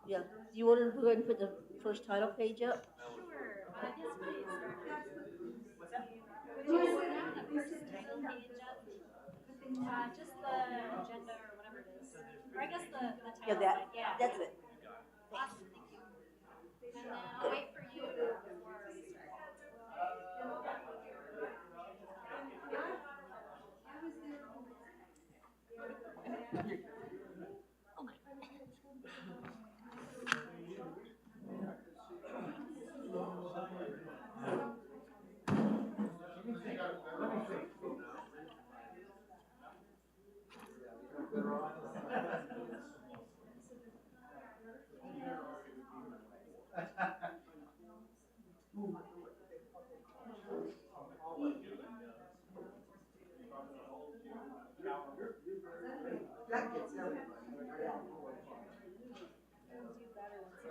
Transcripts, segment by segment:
Yeah. Do you want to go ahead and put the first title page up? Sure. Yes, please. Would you put the first title page up? Just the agenda or whatever it is. Or I guess the title. Yeah, that's it. Awesome, thank you. And then I'll wait for you before we start.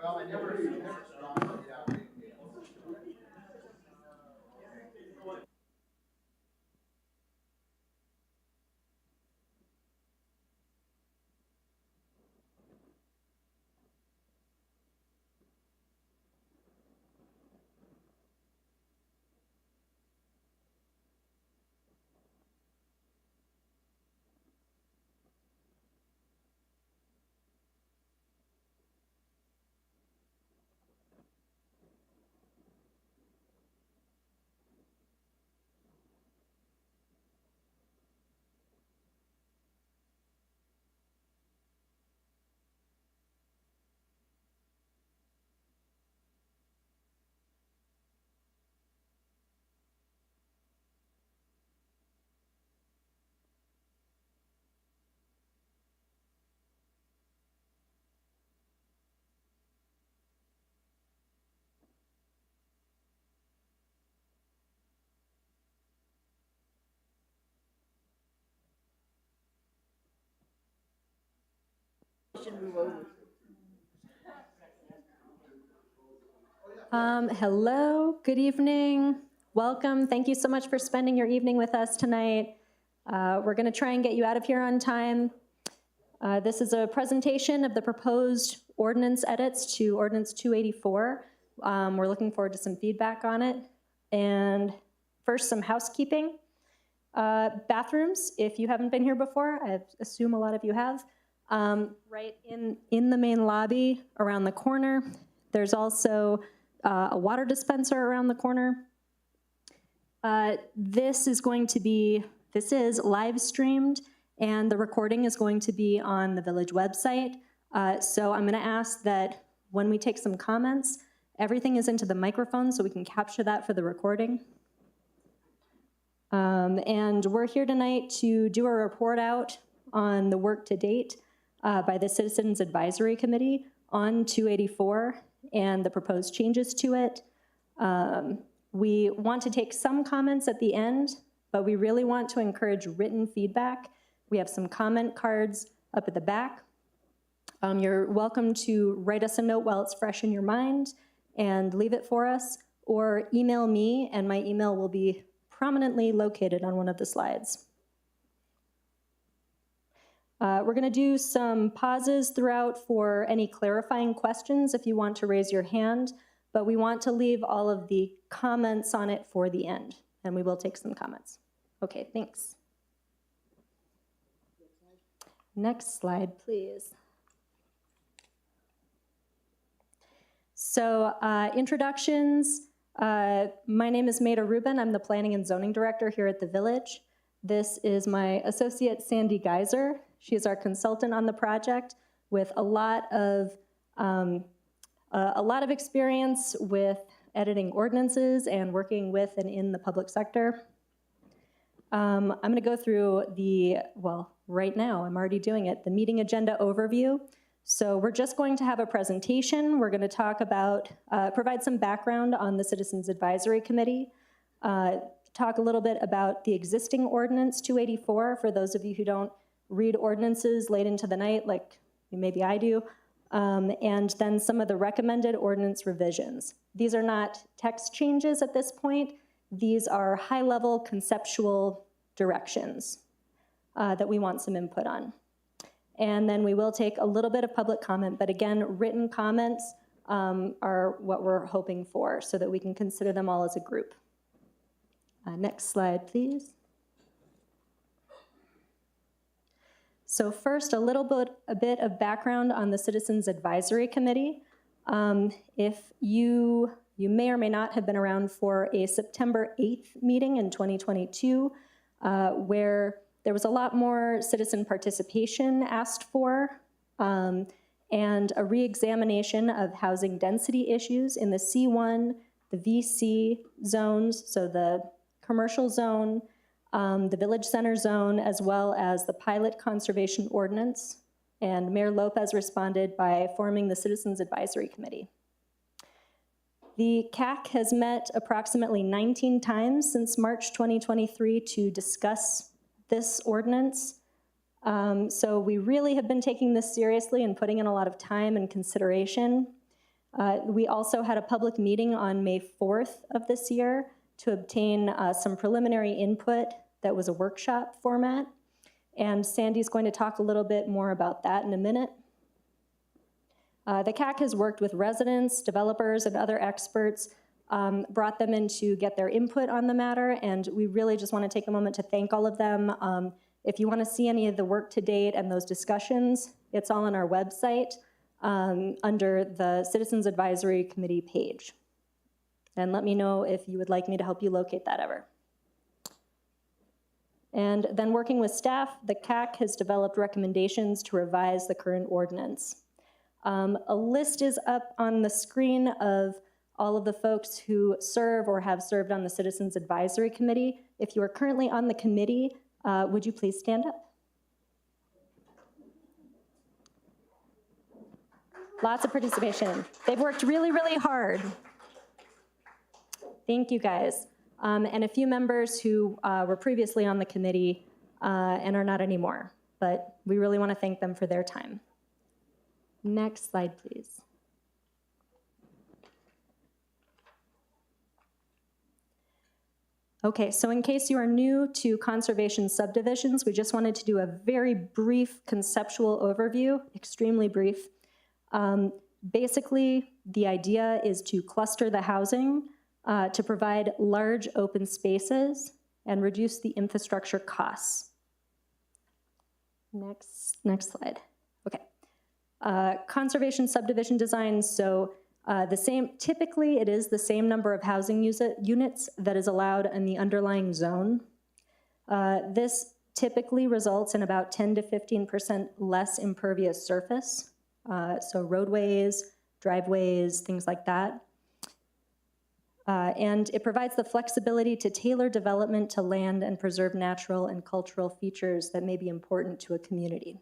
Well, I never stopped it out. Should move over. Hello, good evening, welcome. Thank you so much for spending your evening with us tonight. We're going to try and get you out of here on time. This is a presentation of the proposed ordinance edits to Ordinance 284. We're looking forward to some feedback on it. And first, some housekeeping. Bathrooms, if you haven't been here before, I assume a lot of you have. Right in the main lobby around the corner. There's also a water dispenser around the corner. This is live streamed, and the recording is going to be on the village website. So I'm gonna ask that when we take some comments, everything is into the microphone so we can capture that for the recording. And we're here tonight to do a report out on the work to date by the Citizens Advisory Committee on 284 and the proposed changes to it. We want to take some comments at the end, but we really want to encourage written feedback. We have some comment cards up at the back. You're welcome to write us a note while it's fresh in your mind and leave it for us, or email me, and my email will be prominently located on one of the slides. We're going to do some pauses throughout for any clarifying questions if you want to raise your hand, but we want to leave all of the comments on it for the end, and we will take some comments. Okay, thanks. Next slide, please. So, introductions. My name is Maida Rubin. I'm the Planning and Zoning Director here at the Village. This is my associate, Sandy Geiser. She is our consultant on the project with a lot of experience with editing ordinances and working with and in the public sector. I'm going to go through right now, I'm already doing it, the meeting agenda overview. So we're just going to have a presentation. We're going to talk about, provide some background on the Citizens Advisory Committee, talk a little bit about the existing Ordinance 284 for those of you who don't read ordinances late into the night like maybe I do, and then some of the recommended ordinance revisions. These are not text changes at this point. These are high-level conceptual directions that we want some input on. and then we will take a little bit of public comment, but again, written comments are what we're hoping for so that we can consider them all as a group. Next slide, please. So first, a bit of background on the Citizens Advisory Committee. If you may or may not have been around for a September 8th meeting in 2022, where there was a lot more citizen participation asked for, and a re-examination of housing density issues in the C1, the VC zones, so the commercial zone, the village center zone, as well as the pilot conservation ordinance. And Mayor Lopez responded by forming the Citizens Advisory Committee. The CAC has met approximately 19 times since March 2023 to discuss this ordinance. So we really have been taking this seriously and putting in a lot of time and consideration. We also had a public meeting on May 4th of this year to obtain some preliminary input that was a workshop format. And Sandy's going to talk a little bit more about that in a minute. The CAC has worked with residents, developers, and other experts, brought them in to get their input on the matter, and we really just want to take a moment to thank all of them. If you want to see any of the work to date and those discussions, it's all on our website under the Citizens Advisory Committee page. And let me know if you would like me to help you locate that ever. And then working with staff, the CAC has developed recommendations to revise the current ordinance. A list is up on the screen of all of the folks who serve or have served on the Citizens Advisory Committee. If you are currently on the committee, would you please stand up? Lots of participation. They've worked really, really hard. Thank you, guys. And a few members who were previously on the committee and are not anymore, but we really want to thank them for their time. Next slide, please. Okay, so in case you are new to conservation subdivisions, we just wanted to do a very brief conceptual overview, extremely brief. Basically, the idea is to cluster the housing to provide large open spaces and reduce the infrastructure costs. Next slide. Okay. Conservation subdivision design, so typically it is the same number of housing units that is allowed in the underlying zone. This typically results in about 10 to 15% less impervious surface, so roadways, driveways, things like that. And it provides the flexibility to tailor development to land and preserve natural and cultural features that may be important to a community.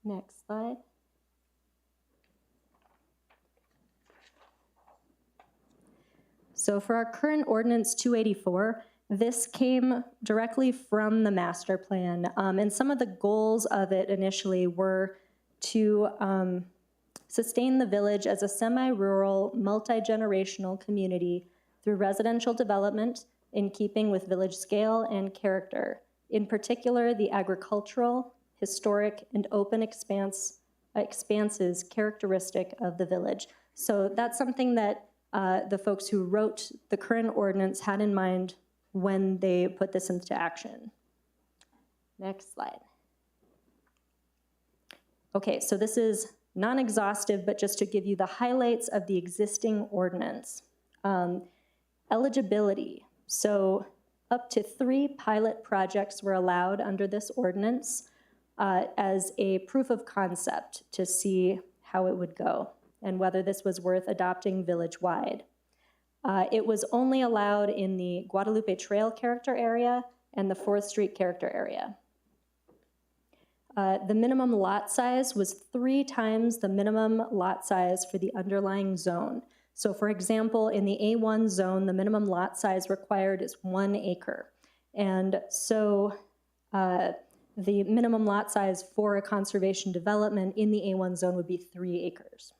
Next slide. So for our current Ordinance 284, this came directly from the master plan. And some of the goals of it initially were to sustain the village as a semi-rural, multi-generational community through residential development in keeping with village scale and character, in particular the agricultural, historic, and open expanses characteristic of the village. So that's something that the folks who wrote the current ordinance had in mind when they put this into action. Next slide. Okay, so this is non-exhaustive, but just to give you the highlights of the existing ordinance. Eligibility. So up to 3 pilot projects were allowed under this ordinance as a proof of concept to see how it would go and whether this was worth adopting village-wide. It was only allowed in the Guadalupe Trail character area and the 4th Street character area. The minimum lot size was 3 times the minimum lot size for the underlying zone. So for example, in the A1 zone, the minimum lot size required is 1 acre. And so the minimum lot size for a conservation development in the A1 zone would be 3 acres.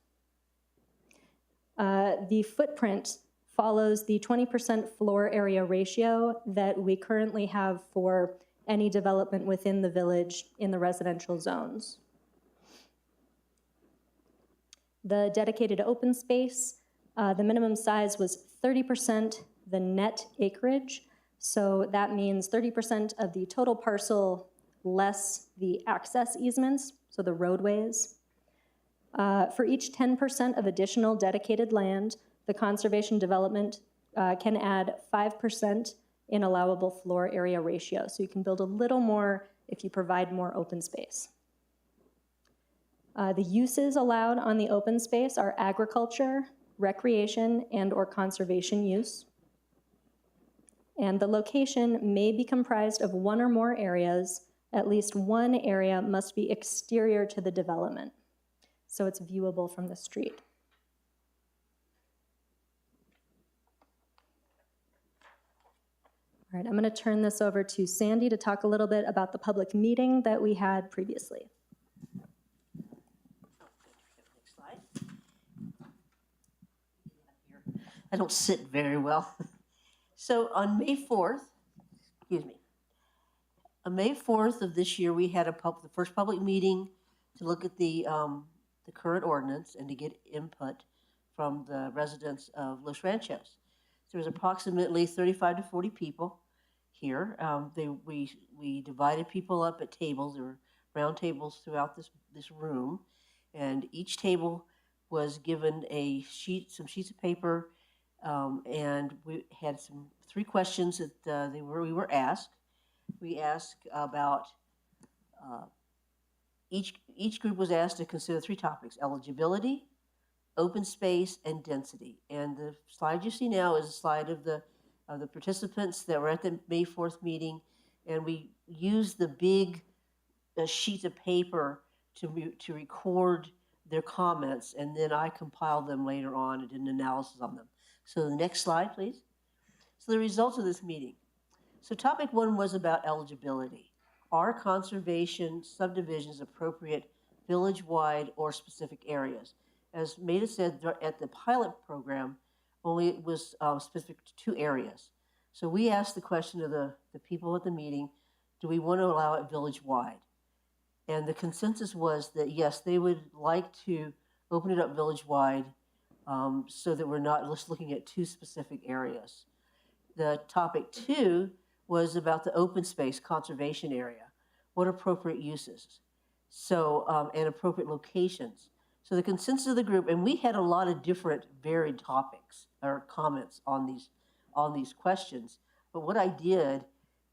The footprint follows the 20% floor area ratio that we currently have for any development within the village in the residential zones. The dedicated open space, the minimum size was 30% the net acreage. So that means 30% of the total parcel less the access easements, so the roadways. For each 10% of additional dedicated land, the conservation development can add 5% in allowable floor area ratio. So you can build a little more if you provide more open space. The uses allowed on the open space are agriculture, recreation, and/or conservation use. And the location may be comprised of one or more areas. At least one area must be exterior to the development, so it's viewable from the street. All right, I'm going to turn this over to Sandy to talk a little bit about the public meeting that we had previously. Next slide. I don't sit very well. So on May 4th, on May 4th of this year, we had the first public meeting to look at the current ordinance and to get input from the residents of Los Ranchos. There was approximately 35 to 40 people here. We divided people up at tables. There were round tables throughout this room, and each table was given some sheets of paper, and we had three questions that we were asked. We asked about each group was asked to consider three topics: eligibility, open space, and density. And the slide you see now is a slide of the participants that were at the May 4th meeting, and we used the big sheets of paper to record their comments, and then I compiled them later on and did an analysis on them. So the next slide, please. So the results of this meeting. So topic 1 was about eligibility. Are conservation subdivisions appropriate village-wide or specific areas? As Maida said, at the pilot program, only it was specific to 2 areas. So we asked the question of the people at the meeting, do we want to allow it village-wide? And the consensus was that yes, they would like to open it up village-wide so that we're not just looking at 2 specific areas. The topic 2 was about the open space conservation area. What appropriate uses? So, and appropriate locations. So the consensus of the group, and we had a lot of different varied topics or comments on these questions. But what I did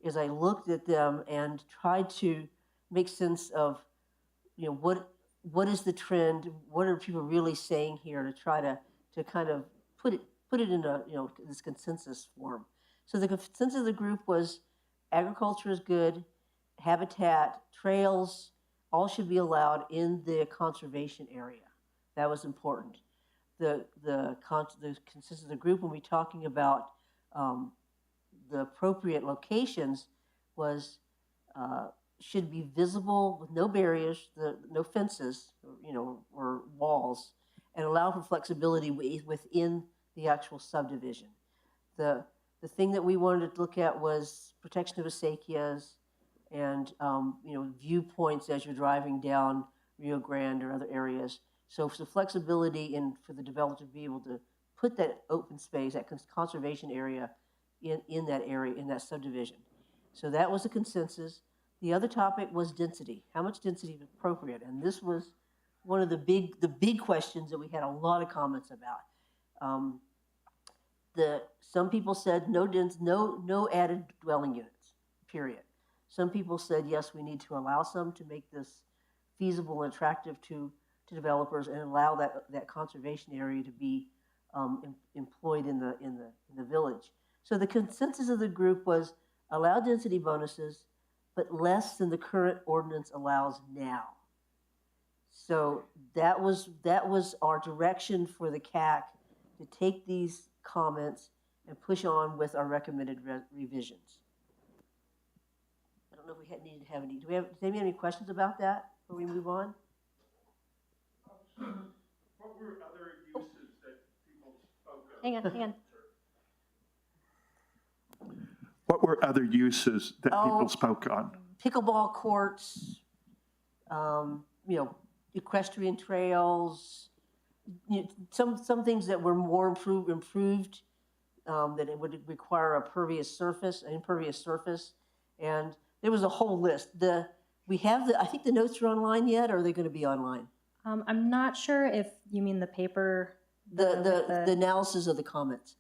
is I looked at them and tried to make sense of, what is the trend? What are people really saying here to try to kind of put it in this consensus form. So the consensus of the group was agriculture is good, habitat, trails, all should be allowed in the conservation area. That was important. The consensus of the group when we're talking about the appropriate locations was should be visible with no barriers, no fences, or walls, and allow for flexibility within the actual subdivision. The thing that we wanted to look at was protection of acequias and viewpoints as you're driving down Rio Grande or other areas. So for the flexibility and for the developer to be able to put that open space, that conservation area in that area, in that subdivision. So that was a consensus. The other topic was density. How much density is appropriate? And this was one of the big questions that we had a lot of comments about. Some people said no added dwelling units, period. Some people said, yes, we need to allow some to make this feasible and attractive to developers and allow that conservation area to be employed in the village. So the consensus of the group was allow density bonuses, but less than the current ordinance allows now. So that was our direction for the CAC, to take these comments and push on with our recommended revisions. I don't know if we needed to have any. Does anybody have any questions about that before we move on? What were other uses that people spoke of? Hang on. What were other uses that people spoke on? Pickleball courts, equestrian trails, some things that were more improved, that it would require an impervious surface. And there was a whole list. I think the notes are online yet, or are they going to be online? I'm not sure if you mean the paper. The analysis of the comments.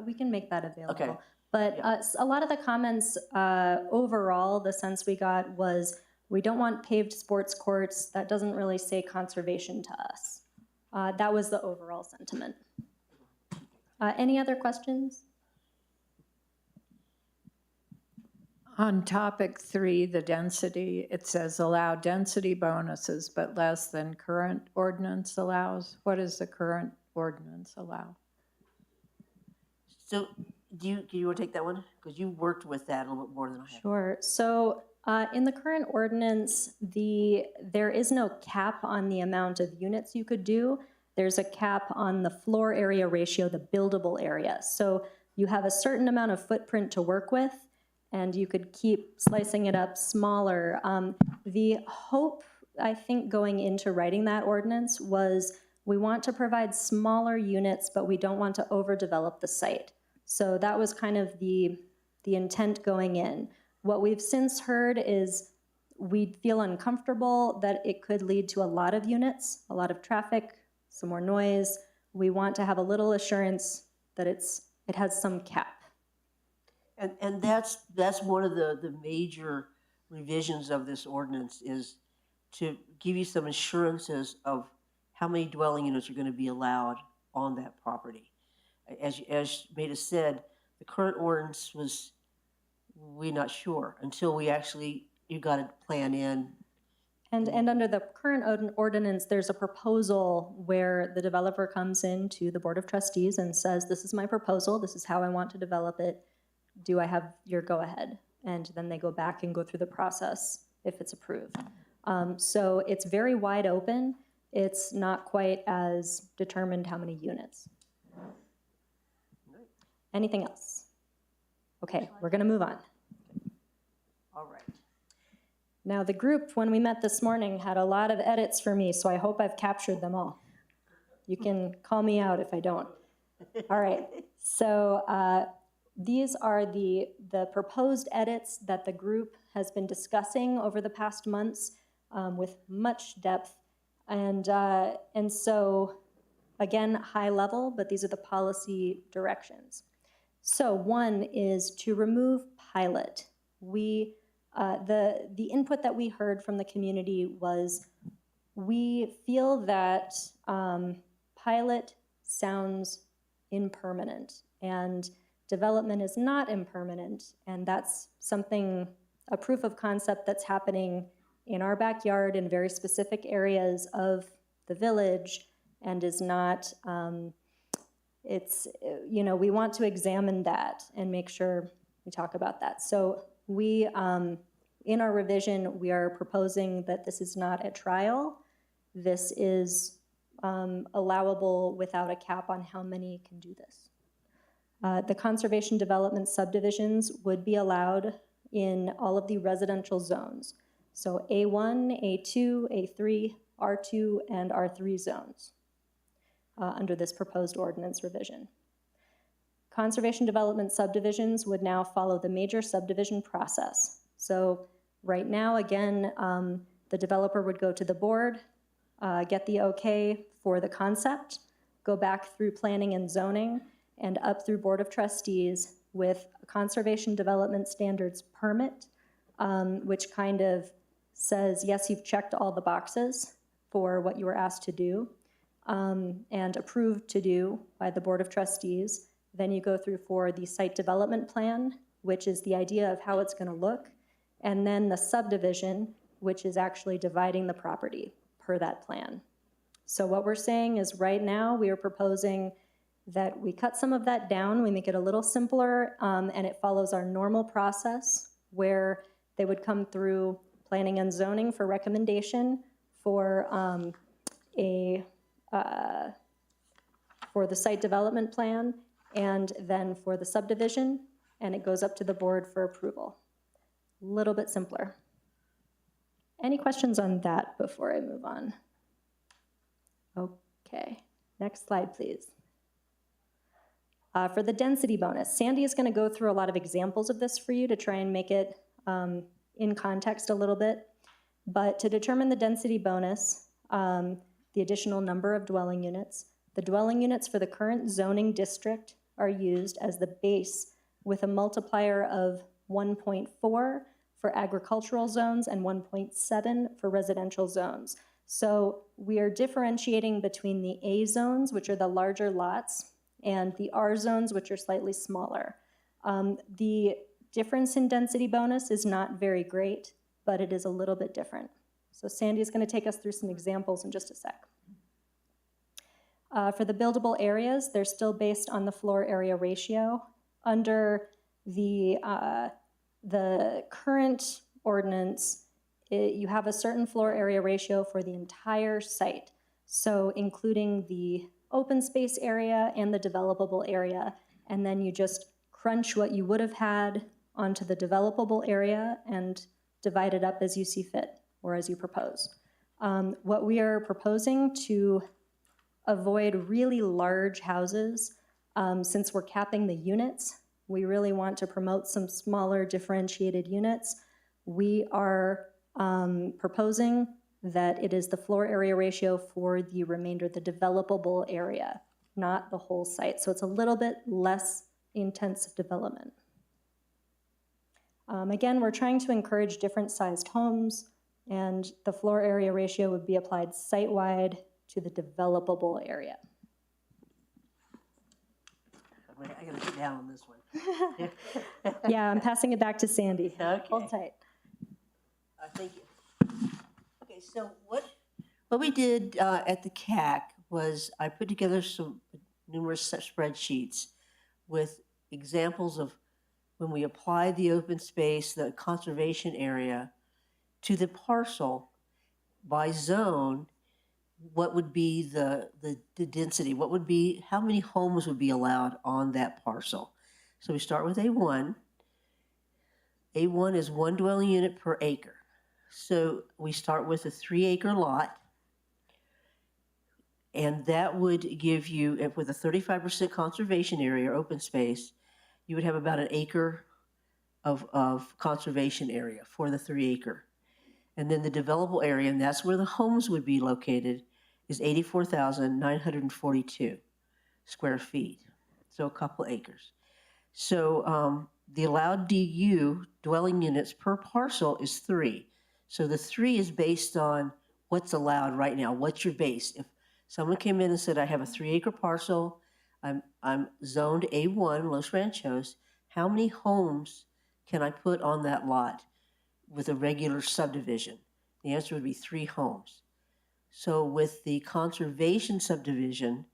We can make that available. Okay. But Yeah. a lot of the comments, overall, the sense we got was, we don't want paved sports courts. That doesn't really say conservation to us. That was the overall sentiment. Any other questions? On topic 3, the density, it says allow density bonuses, but less than current ordinance allows. What does the current ordinance allow? So do you want to take that one? Because you worked with that a little bit more than I have. Sure. So in the current ordinance, there is no cap on the amount of units you could do. There's a cap on the floor area ratio, the buildable area. So you have a certain amount of footprint to work with, and you could keep slicing it up smaller. The hope, I think, going into writing that ordinance was, we want to provide smaller units, but we don't want to overdevelop the site. So that was kind of the intent going in. What we've since heard is we feel uncomfortable that it could lead to a lot of units, a lot of traffic, some more noise. We want to have a little assurance that it has some cap. And that's one of the major revisions of this ordinance, is to give you some assurances of how many dwelling units are going to be allowed on that property. As Maida said, the current ordinance was, we're not sure until you got a plan in. And under the current ordinance, there's a proposal where the developer comes in to the Board of Trustees and says, this is my proposal, this is how I want to develop it. Do I have your go-ahead? And then they go back and go through the process if it's approved. So it's very wide open. It's not quite as determined how many units. Anything else? Okay, we're going to move on. All right. Now, the group, when we met this morning, had a lot of edits for me, so I hope I've captured them all. You can call me out if I don't. All right, so these are the proposed edits that the group has been discussing over the past months with much depth. And so, again, high level, but these are the policy directions. So one is to remove pilot. The input that we heard from the community was, we feel that pilot sounds impermanent, and development is not impermanent, and that's something, a proof of concept that's happening in our backyard in very specific areas of the village, and is not, we want to examine that and make sure we talk about that. So we, in our revision, we are proposing that this is not a trial. This is allowable without a cap on how many can do this. The conservation development subdivisions would be allowed in all of the residential zones. So A1, A2, A3, R2, and R3 zones under this proposed ordinance revision. Conservation development subdivisions would now follow the major subdivision process. So right now, again, the developer would go to the board, get the okay for the concept, go back through planning and zoning, and up through Board of Trustees with a conservation development standards permit, which kind of says, yes, you've checked all the boxes for what you were asked to do and approved to do by the Board of Trustees. Then you go through for the site development plan, which is the idea of how it's going to look, and then the subdivision, which is actually dividing the property per that plan. So what we're saying is, right now we are proposing that we cut some of that down, we make it a little simpler, and it follows our normal process where they would come through planning and zoning for recommendation for for the site development plan, and then for the subdivision, and it goes up to the board for approval. A little bit simpler. Any questions on that before I move on? Okay, next slide, please. For the density bonus, Sandy is going to go through a lot of examples of this for you to try and make it in context a little bit. But to determine the density bonus, the additional number of dwelling units, the dwelling units for the current zoning district are used as the base with a multiplier of 1.4 for agricultural zones and 1.7 for residential zones. So we are differentiating between the A zones, which are the larger lots, and the R zones, which are slightly smaller. The difference in density bonus is not very great, but it is a little bit different. So Sandy is going to take us through some examples in just a sec. For the buildable areas, they're still based on the floor area ratio. Under the current ordinance, you have a certain floor area ratio for the entire site. So including the open space area and the developable area, and then you just crunch what you would have had onto the developable area and divide it up as you see fit or as you propose. What we are proposing to avoid really large houses, since we're capping the units, we really want to promote some smaller differentiated units. We are proposing that it is the floor area ratio for the remainder, the developable area, not the whole site. So it's a little bit less intensive development. Again, we're trying to encourage different sized homes, and the floor area ratio would be applied site-wide to the developable area. I gotta sit down on this one. Yeah, I'm passing it back to Sandy. Okay. Hold tight. Thank you. Okay, so what we did at the CAC was I put together some numerous spreadsheets with examples of when we apply the open space, the conservation area, to the parcel by zone, what would be the density? What would be, how many homes would be allowed on that parcel? So we start with A1. A1 is 1 dwelling unit per acre. So we start with a 3-acre lot, and that would give you, with a 35% conservation area or open space, you would have about an acre of conservation area for the 3-acre. And then the developable area, and that's where the homes would be located, is 84,942 square feet, so a couple acres. So the allowed DU, dwelling units per parcel, is 3. So the 3 is based on what's allowed right now. What's your base? If someone came in and said, I have a 3-acre parcel, I'm zoned A1, Los Ranchos, how many homes can I put on that lot with a regular subdivision? The answer would be 3 homes. So with the conservation subdivision,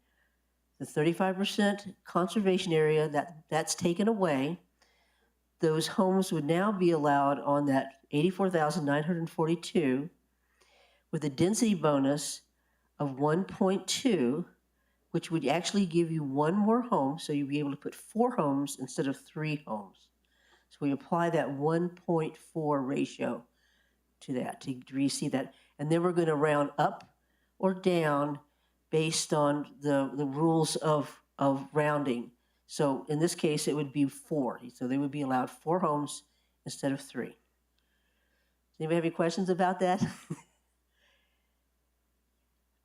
the 35% conservation area, that's taken away. Those homes would now be allowed on that 84,942 with a density bonus of 1.2, which would actually give you 1 more home, so you'd be able to put 4 homes instead of 3 homes. So we apply that 1.4 ratio to that, to receive that. And then we're going to round up or down based on the rules of rounding. So in this case, it would be 4. So they would be allowed 4 homes instead of 3. Does anybody have any questions about that?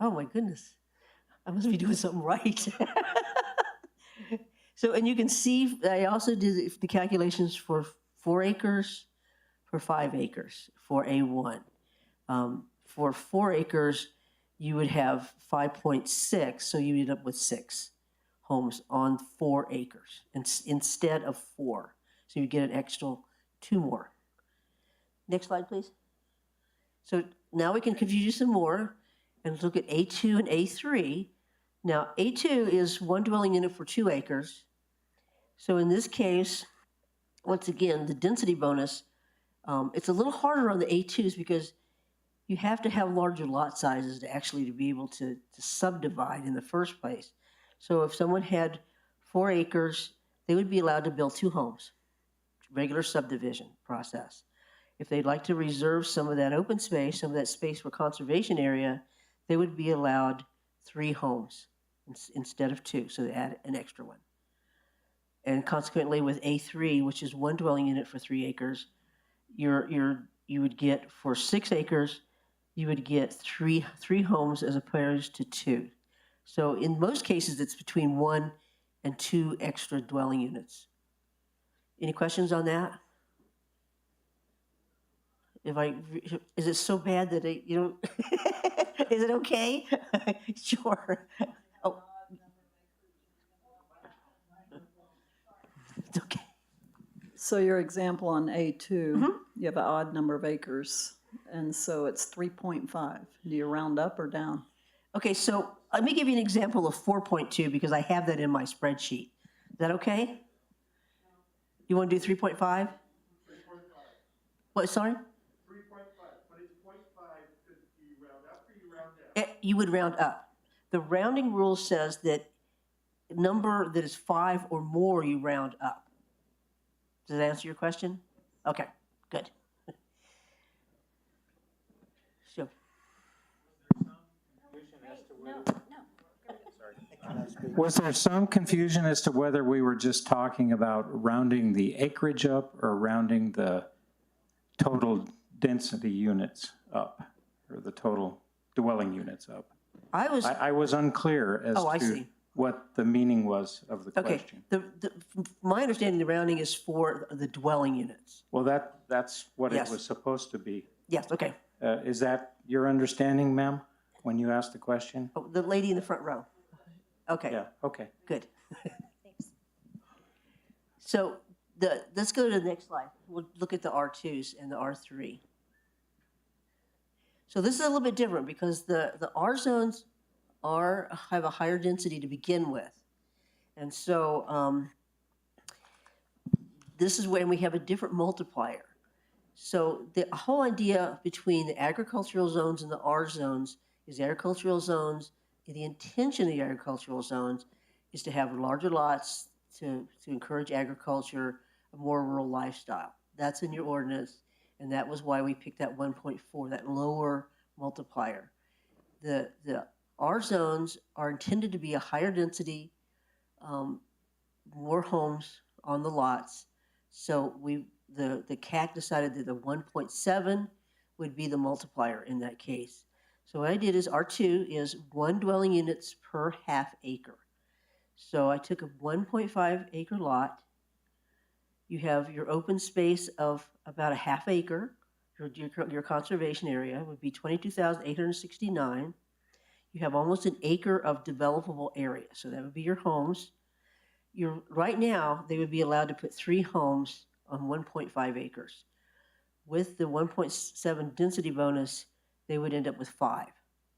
Oh my goodness, I must be doing something right. So, and you can see, I also did the calculations for 4 acres, for 5 acres, for A1. For 4 acres, you would have 5.6, so you end up with 6 homes on 4 acres instead of 4. So you get an extra 2 more. Next slide, please. So now we can confuse you some more and look at A2 and A3. Now, A2 is 1 dwelling unit for 2 acres. So in this case, once again, the density bonus, it's a little harder on the A2s because you have to have larger lot sizes to actually be able to subdivide in the first place. So if someone had 4 acres, they would be allowed to build 2 homes. regular subdivision process. If they'd like to reserve some of that open space, some of that space for conservation area, they would be allowed 3 homes instead of 2, so they add an extra one. And consequently, with A3, which is 1 dwelling unit for 3 acres, you would get, for 6 acres, you would get three homes as opposed to 2. So in most cases, it's between 1 and 2 extra dwelling units. Any questions on that? Is it so bad that you don't, is it okay? Sure. Oh. It's okay. So your example on A2, you have an odd number of acres, and so it's 3.5. Do you round up or down? Okay, so let me give you an example of 4.2 because I have that in my spreadsheet. Is that okay? You want to do 3.5? 3.5. What, sorry? 3.5, but it's 0.5, do you round up or you round down? You would round up. The rounding rule says that number that is 5 or more, you round up. Does that answer your question? Okay, good. So, Was there some confusion as to whether we were just talking about rounding the acreage up or rounding the total density units up, or the total dwelling units up? I was unclear as to see. what the meaning was of the Okay, question. my understanding, the rounding is for the dwelling units. Well, that's what Yes. it was supposed to be. Yes, okay. Is that your understanding, ma'am, when you asked the question? Oh, the lady in the front row. Okay. Yeah, okay. Good. Thanks. So let's go to the next slide. We'll look at the R2s and the R3. So this is a little bit different because the R zones have a higher density to begin with. And so this is when we have a different multiplier. So the whole idea between the agricultural zones and the R zones is the agricultural zones, the intention of the agricultural zones is to have larger lots to encourage agriculture, a more rural lifestyle. That's in your ordinance, and that was why we picked that 1.4, that lower multiplier. The R zones are intended to be a higher density, more homes on the lots. So the CAC decided that the 1.7 would be the multiplier in that case. So what I did is R2 is 1 dwelling units per half acre. So I took a 1.5 acre lot. You have your open space of about a half acre. Your conservation area would be 22,869. You have almost an acre of developable area. So that would be your homes. Right now, they would be allowed to put 3 homes on 1.5 acres. With the 1.7 density bonus, they would end up with 5.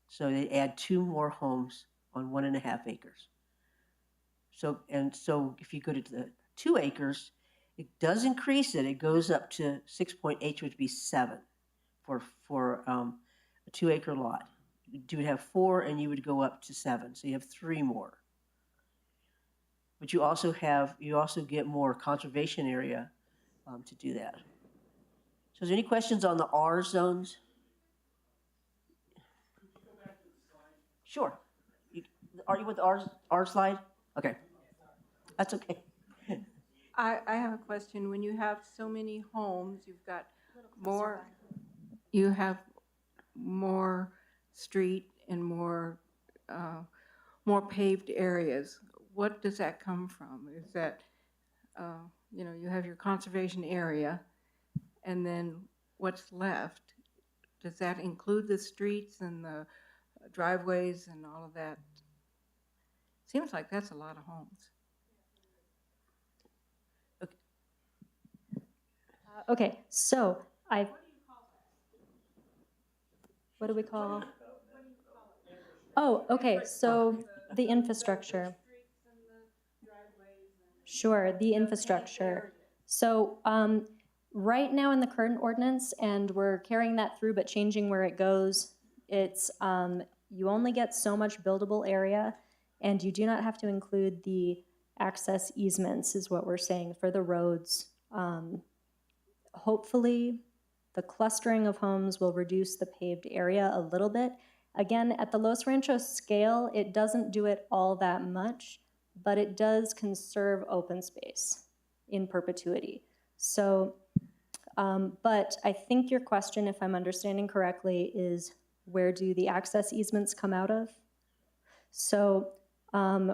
So they add 2 more homes on 1.5 acres. So if you go to the 2 acres, it does increase it. It goes up to 6.8, which would be 7 for a 2 acre lot. You would have 4 and you would go up to 7. So you have 3 more. But you also get more conservation area to do that. So is there any questions on the R zones? Sure. Are you with the R slide? Okay. That's okay. I have a question. When you have so many homes, you've got more street and more paved areas. What does that come from? Is that, you have your conservation area, and then what's left? Does that include the streets and the driveways and all of that? Seems like that's a lot of homes. Okay, so what do we call? Oh, okay, so the infrastructure. Sure, the infrastructure. So right now in the current ordinance, and we're carrying that through but changing where it goes, it's you only get so much buildable area, and you do not have to include the access easements is what we're saying for the roads Hopefully, the clustering of homes will reduce the paved area a little bit. Again, at the Los Ranchos scale, it doesn't do it all that much, but it does conserve open space in perpetuity. So, but I think your question, if I'm understanding correctly, is where do the access easements come out of? So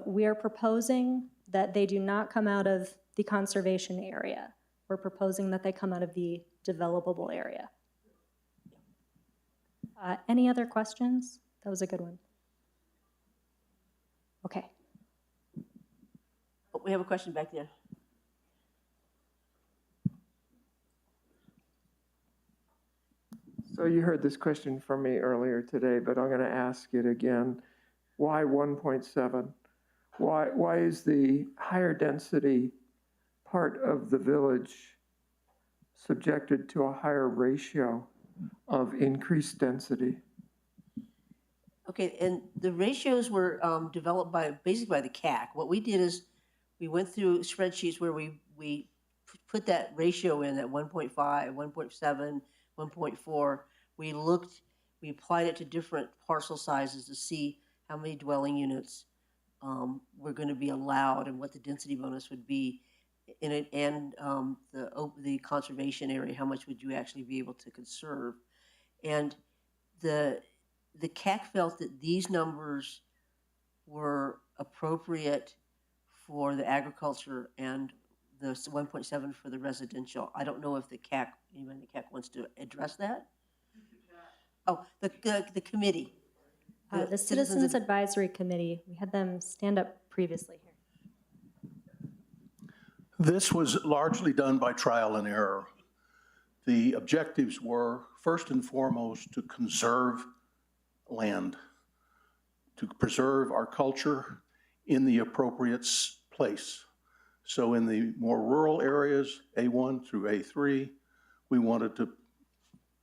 we are proposing that they do not come out of the conservation area. We're proposing that they come out of the developable area. Any other questions? That was a good one. Okay. Oh, we have a question back there. So you heard this question from me earlier today, but I'm going to ask it again. Why 1.7? Why is the higher density part of the village subjected to a higher ratio of increased density? Okay, and the ratios were developed basically by the CAC. What we did is we went through spreadsheets where we put that ratio in at 1.5, 1.7, 1.4. We applied it to different parcel sizes to see how many dwelling units were going to be allowed and what the density bonus would be in it, and the conservation area, how much would you actually be able to conserve. And the CAC felt that these numbers were appropriate for the agriculture and the 1.7 for the residential. I don't know if anyone in the CAC wants to address that. Oh, the committee. The Citizens Advisory Committee, we had them stand up previously here. This was largely done by trial and error. The objectives were, first and foremost, to conserve land, to preserve our culture in the appropriate place. So in the more rural areas, A1 through A3, we wanted to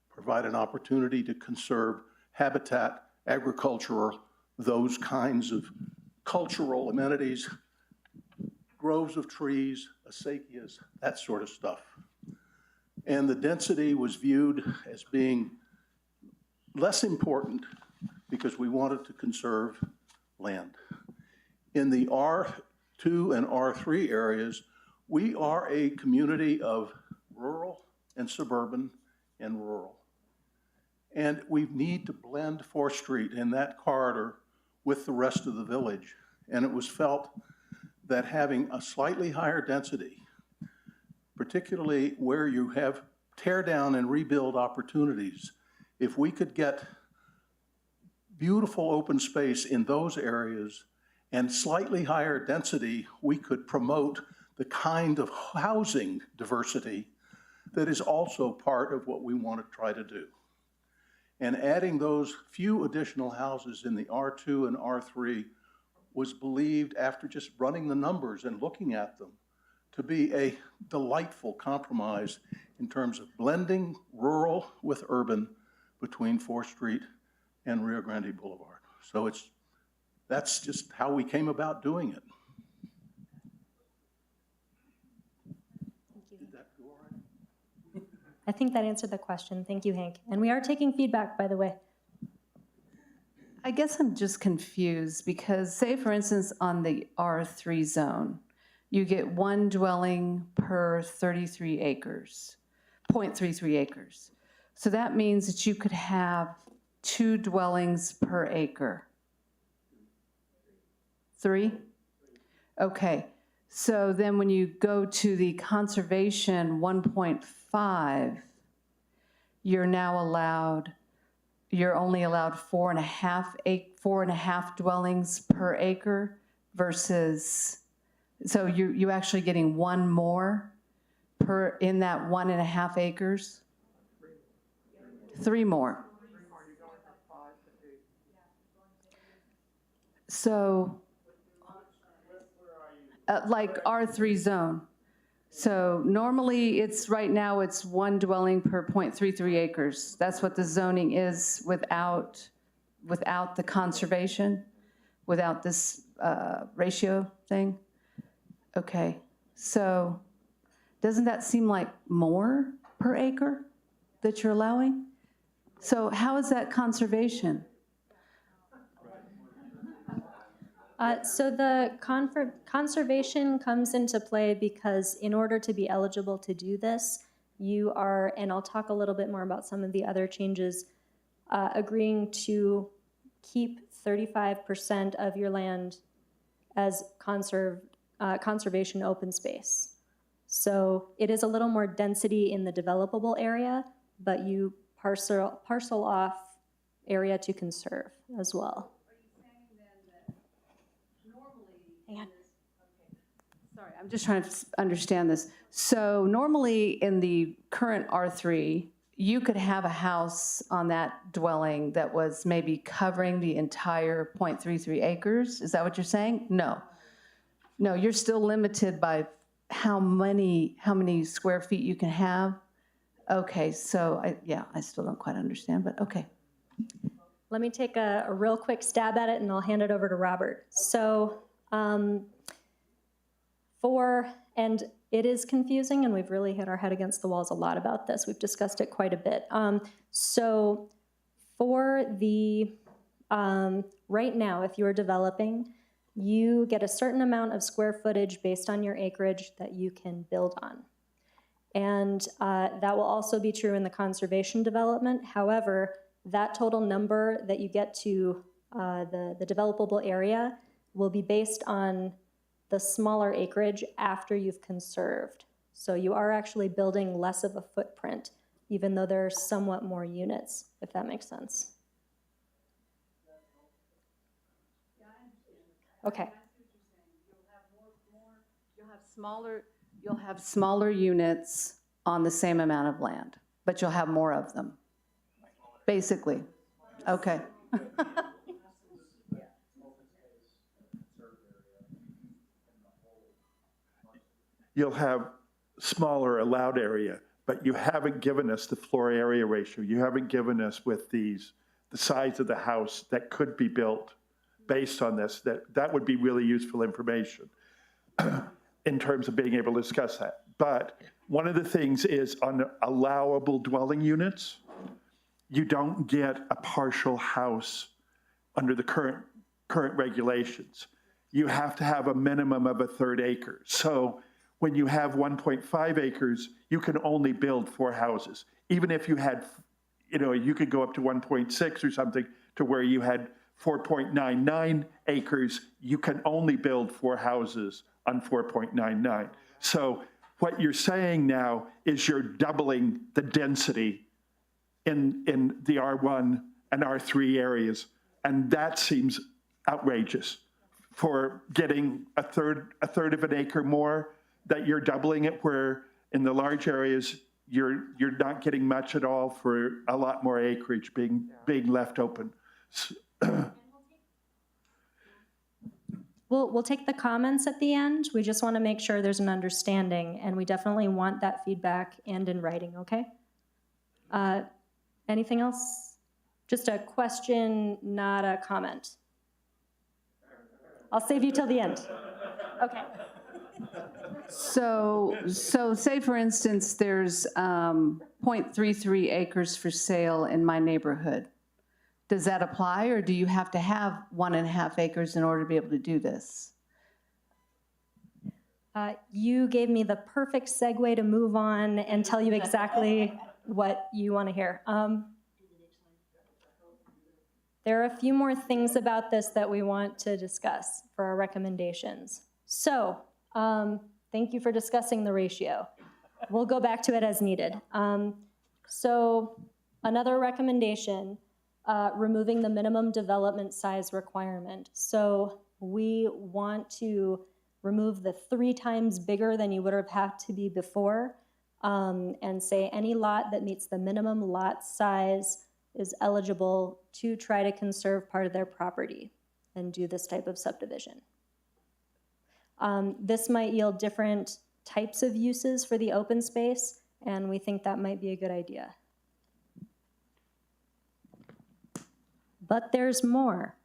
provide an opportunity to conserve habitat, agricultural, those kinds of cultural amenities, groves of trees, acequias, that sort of stuff. And the density was viewed as being less important because we wanted to conserve land. In the R2 and R3 areas, we are a community of rural and suburban and rural. And we need to blend 4th Street in that corridor with the rest of the village. And it was felt that having a slightly higher density, particularly where you have tear down and rebuild opportunities, if we could get beautiful open space in those areas and slightly higher density, we could promote the kind of housing diversity that is also part of what we want to try to do. And adding those few additional houses in the R2 and R3 was believed, after just running the numbers and looking at them, to be a delightful compromise in terms of blending rural with urban between 4th Street and Rio Grande Boulevard. So that's just how we came about doing it. Did that go all right? I think that answered the question. Thank you, Hank. And we are taking feedback, by the way. I guess I'm just confused because, say, for instance, on the R3 zone, you get 1 dwelling per 33 acres, 0.33 acres. So that means that you could have 2 dwellings per acre. 3? Okay. So then when you go to the conservation 1.5, you're only allowed 4.5 dwellings per acre versus, so you're actually getting 1 more in that 1.5 acres? 3 more. So, like R3 zone. So normally right now it's 1 dwelling per 0.33 acres. That's what the zoning is without the conservation, without this ratio thing. Okay, so Doesn't that seem like more per acre that you're allowing? So how is that conservation? So the conservation comes into play because in order to be eligible to do this, you are, and I'll talk a little bit more about some of the other changes, agreeing to keep 35% of your land as conservation open space. So it is a little more density in the developable area, but you parcel off area to conserve as well. Hang on. Sorry, I'm just trying to understand this. So normally in the current R3, you could have a house on that dwelling that was maybe covering the entire 0.33 acres. Is that what you're saying? No. No, you're still limited by how many square feet you can have. Okay, so I still don't quite understand, but okay. Let me take a real quick stab at it and I'll hand it over to Robert. So and it is confusing and we've really hit our head against the walls a lot about this. We've discussed it quite a bit. So for the, right now, if you're developing, you get a certain amount of square footage based on your acreage that you can build on. And that will also be true in the conservation development. However, that total number that you get to the developable area will be based on the smaller acreage after you've conserved. So you are actually building less of a footprint, even though there are somewhat more units, if that makes sense. Okay. You'll have smaller units on the same amount of land, but you'll have more of them, basically. Okay. You'll have smaller allowed area, but you haven't given us the floor area ratio. You haven't given us with these, the size of the house that could be built based on this. That would be really useful information in terms of being able to discuss that. But one of the things is on allowable dwelling units, you don't get a partial house under the current regulations. You have to have a minimum of a third acre. So when you have 1.5 acres, you can only build 4 houses. Even if you had, you could go up to 1.6 or something to where you had 4.99 acres, you can only build 4 houses on 4.99. So what you're saying now is you're doubling the density in the R1 and R3 areas, and that seems outrageous for getting a third of an acre more, that you're doubling it, where in the large areas you're not getting much at all for a lot more acreage being left open. We'll take the comments at the end. We just want to make sure there's an understanding, and we definitely want that feedback and in writing, okay? Anything else? Just a question, not a comment. I'll save you till the end. Okay. So say for instance, there's 0.33 acres for sale in my neighborhood. Does that apply, or do you have to have 1.5 acres in order to be able to do this? You gave me the perfect segue to move on and tell you exactly what you want to hear. There are a few more things about this that we want to discuss for our recommendations. So, thank you for discussing the ratio. We'll go back to it as needed. So, another recommendation, removing the minimum development size requirement. So, we want to remove the 3 times bigger than you would have had to be before, and say any lot that meets the minimum lot size is eligible to try to conserve part of their property and do this type of subdivision. This might yield different types of uses for the open space, and we think that might be a good idea. But there's more.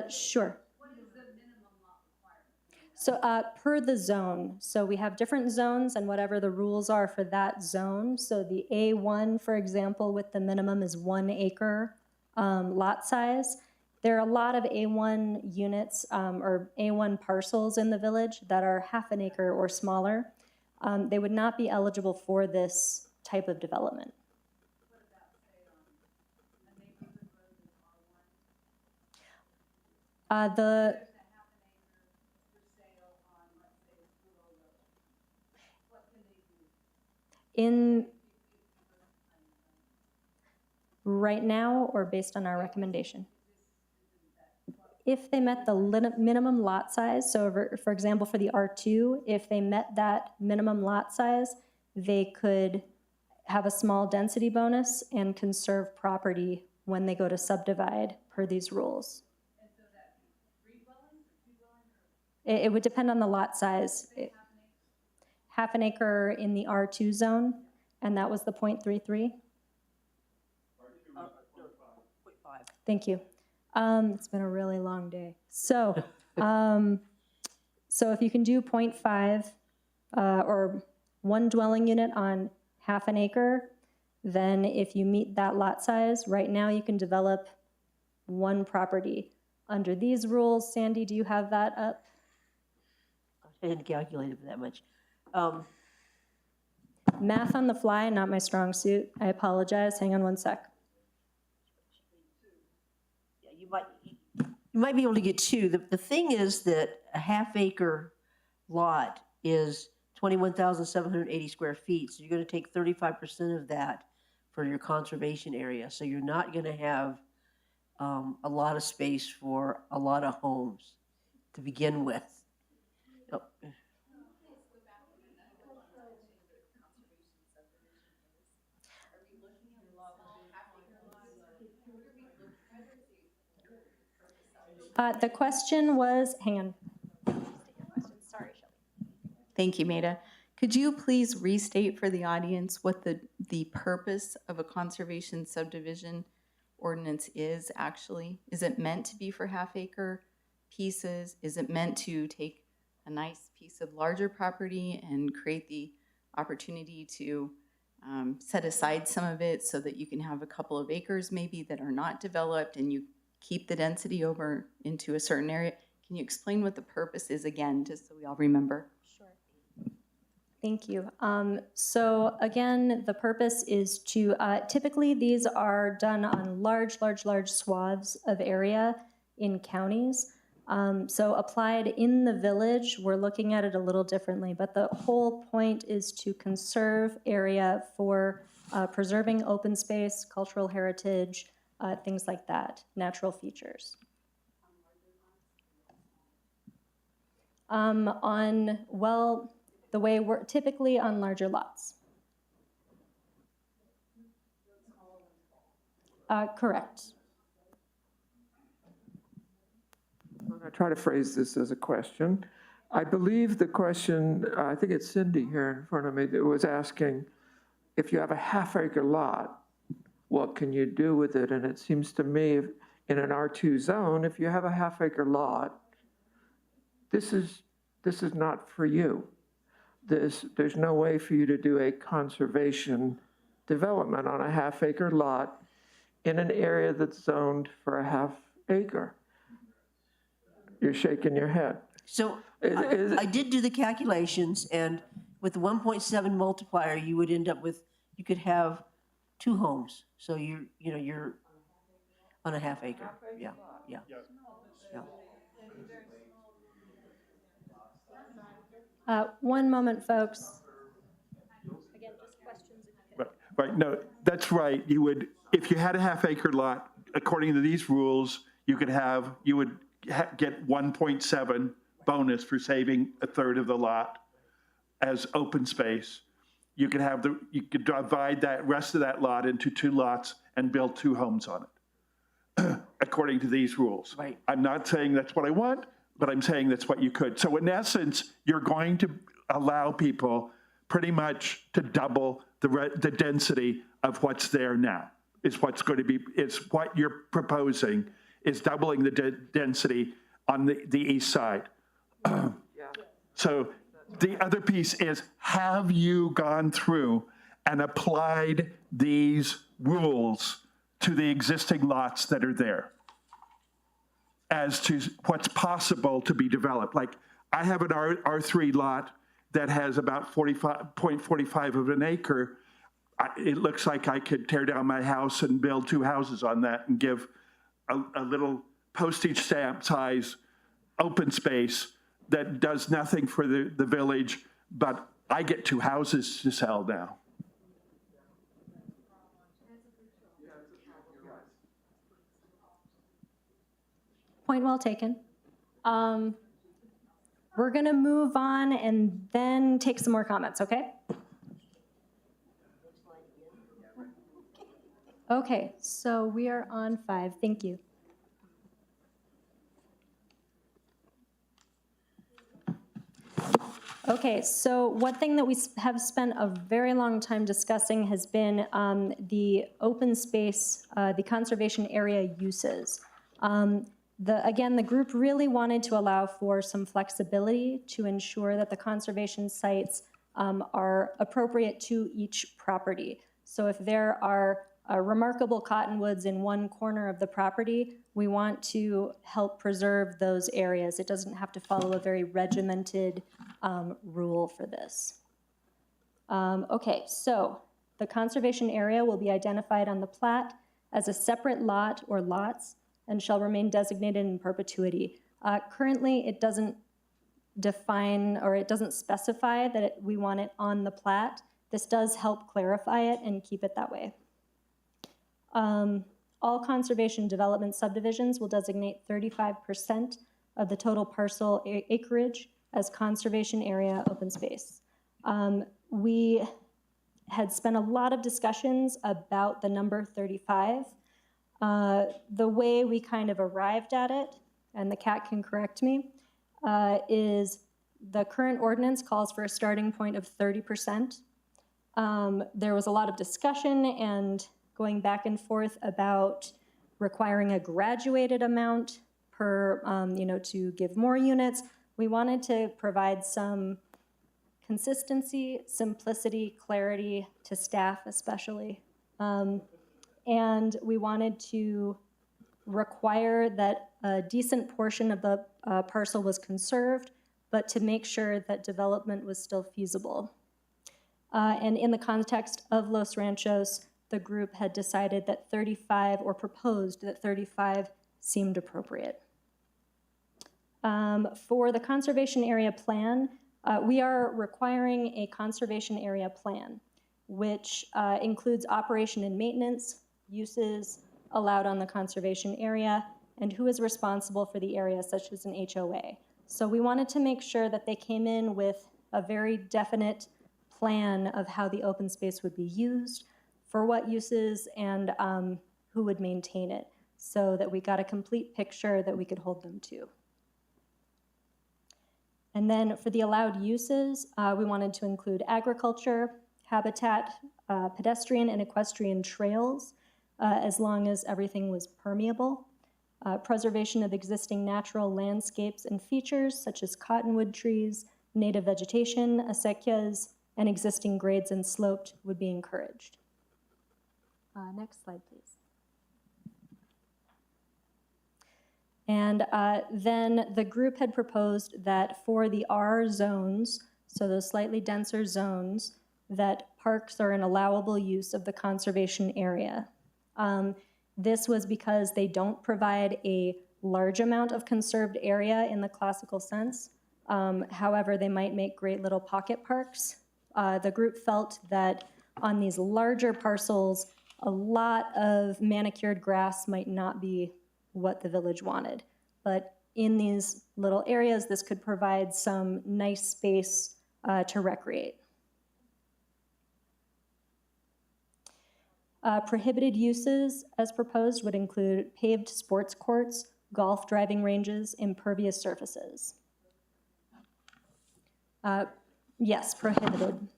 Sure. So per the zone, so we have different zones and whatever the rules are for that zone. So the A1, for example, with the minimum is 1 acre lot size. There are a lot of A1 units or A1 parcels in the village that are half an acre or smaller. They would not be eligible for this type of development. Right now or based on our recommendation? If they met the minimum lot size, so for example, for the R2, if they met that minimum lot size, they could have a small density bonus and conserve property when they go to subdivide per these rules. And so that 3 dwellings or 2 dwellings? It would depend on the lot size. Half an acre in the R2 zone, and that was the 0.33. Thank you. It's been a really long day. So, so if you can do 0.5 or 1 dwelling unit on half an acre, then if you meet that lot size, right now you can develop 1 property. Under these rules, Sandy, do you have that up? I didn't calculate it that much. Math on the fly, not my strong suit. I apologize. Hang on one sec. You might be able to get 2. The thing is that a half acre lot is 21,780 square feet. So you're going to take 35% of that for your conservation area. So you're not going to have a lot of space for a lot of homes to begin with. Oh. The question was, hang on. Sorry, Shelby. Thank you, Maida. Could you please restate for the audience what the purpose of a conservation subdivision ordinance is actually? Is it meant to be for half-acre pieces? Is it meant to take a nice piece of larger property and create the opportunity to set aside some of it so that you can have a couple of acres maybe that are not developed and you keep the density over into a certain area? Can you explain what the purpose is again, just so we all remember? Sure. Thank you. So again, the purpose is to, typically these are done on large swaths of area in counties. So applied in the village, we're looking at it a little differently, but the whole point is to conserve area for preserving open space, cultural heritage, things like that, natural features. Well, the way we're typically on larger lots. Correct. I'm going to try to phrase this as a question. I believe the question, I think it's Cindy here in front of me, that was asking, if you have a half-acre lot, what can you do with it? And it seems to me, in an R2 zone, if you have a half-acre lot, this is not for you. There's no way for you to do a conservation development on a half-acre lot in an area that's zoned for a half acre. You're shaking your head. So I did do the calculations, and with the 1.7 multiplier, you would end up with, you could have 2 homes. So you're on a half acre. Yeah. 1 moment, folks. Again, just questions. Right, no, that's right. You would, if you had a half acre lot, according to these rules, you would get 1.7 bonus for saving a third of the lot as open space. You could divide that rest of that lot into 2 lots and build 2 homes on it, according to these rules. Right. I'm not saying that's what I want, but I'm saying that's what you could. So in essence, you're going to allow people pretty much to double the density of what's there now. Is what you're proposing is doubling the density on the east side. So the other piece is, have you gone through and applied these rules to the existing lots that are there as to what's possible to be developed? Like, I have an R3 lot that has about 0.45 of an acre. It looks like I could tear down my house and build 2 houses on that and give a little postage stamp size open space that does nothing for the village, but I get 2 houses to sell now. Point well taken. We're going to move on and then take some more comments, okay? Okay, so we are on 5. Thank you. Okay, so one thing that we have spent a very long time discussing has been the open space, the conservation area uses. Again, the group really wanted to allow for some flexibility to ensure that the conservation sites are appropriate to each property. So if there are remarkable cottonwoods in one corner of the property, we want to help preserve those areas. It doesn't have to follow a very regimented rule for this. Okay, so the conservation area will be identified on the plat as a separate lot or lots and shall remain designated in perpetuity. Currently, it doesn't define or it doesn't specify that we want it on the plat. This does help clarify it and keep it that way. All conservation development subdivisions will designate 35% of the total parcel acreage as conservation area open space. We had spent a lot of discussions about the number 35. The way we kind of arrived at it, and the cat can correct me, is the current ordinance calls for a starting point of 30%. There was a lot of discussion and going back and forth about requiring a graduated amount per, to give more units. We wanted to provide some consistency, simplicity, clarity to staff especially. And we wanted to require that a decent portion of the parcel was conserved, but to make sure that development was still feasible. And in the context of Los Ranchos, the group had decided that 35, or proposed that 35 seemed appropriate. For the conservation area plan, we are requiring a conservation area plan, which includes operation and maintenance, uses allowed on the conservation area, and who is responsible for the area, such as an HOA. So we wanted to make sure that they came in with a very definite plan of how the open space would be used, for what uses, and who would maintain it, so that we got a complete picture that we could hold them to. And then for the allowed uses, we wanted to include agriculture, habitat, pedestrian and equestrian trails, as long as everything was permeable, preservation of existing natural landscapes and features such as cottonwood trees, native vegetation, acequias, and existing grades and sloped would be encouraged. Next slide, please. And then the group had proposed that for the R zones, so those slightly denser zones, that parks are an allowable use of the conservation area. This was because they don't provide a large amount of conserved area in the classical sense. However, they might make great little pocket parks. The group felt that on these larger parcels, a lot of manicured grass might not be what the village wanted. But in these little areas, this could provide some nice space to recreate. Prohibited uses, as proposed, would include paved sports courts, golf driving ranges, impervious surfaces. Yes, prohibited.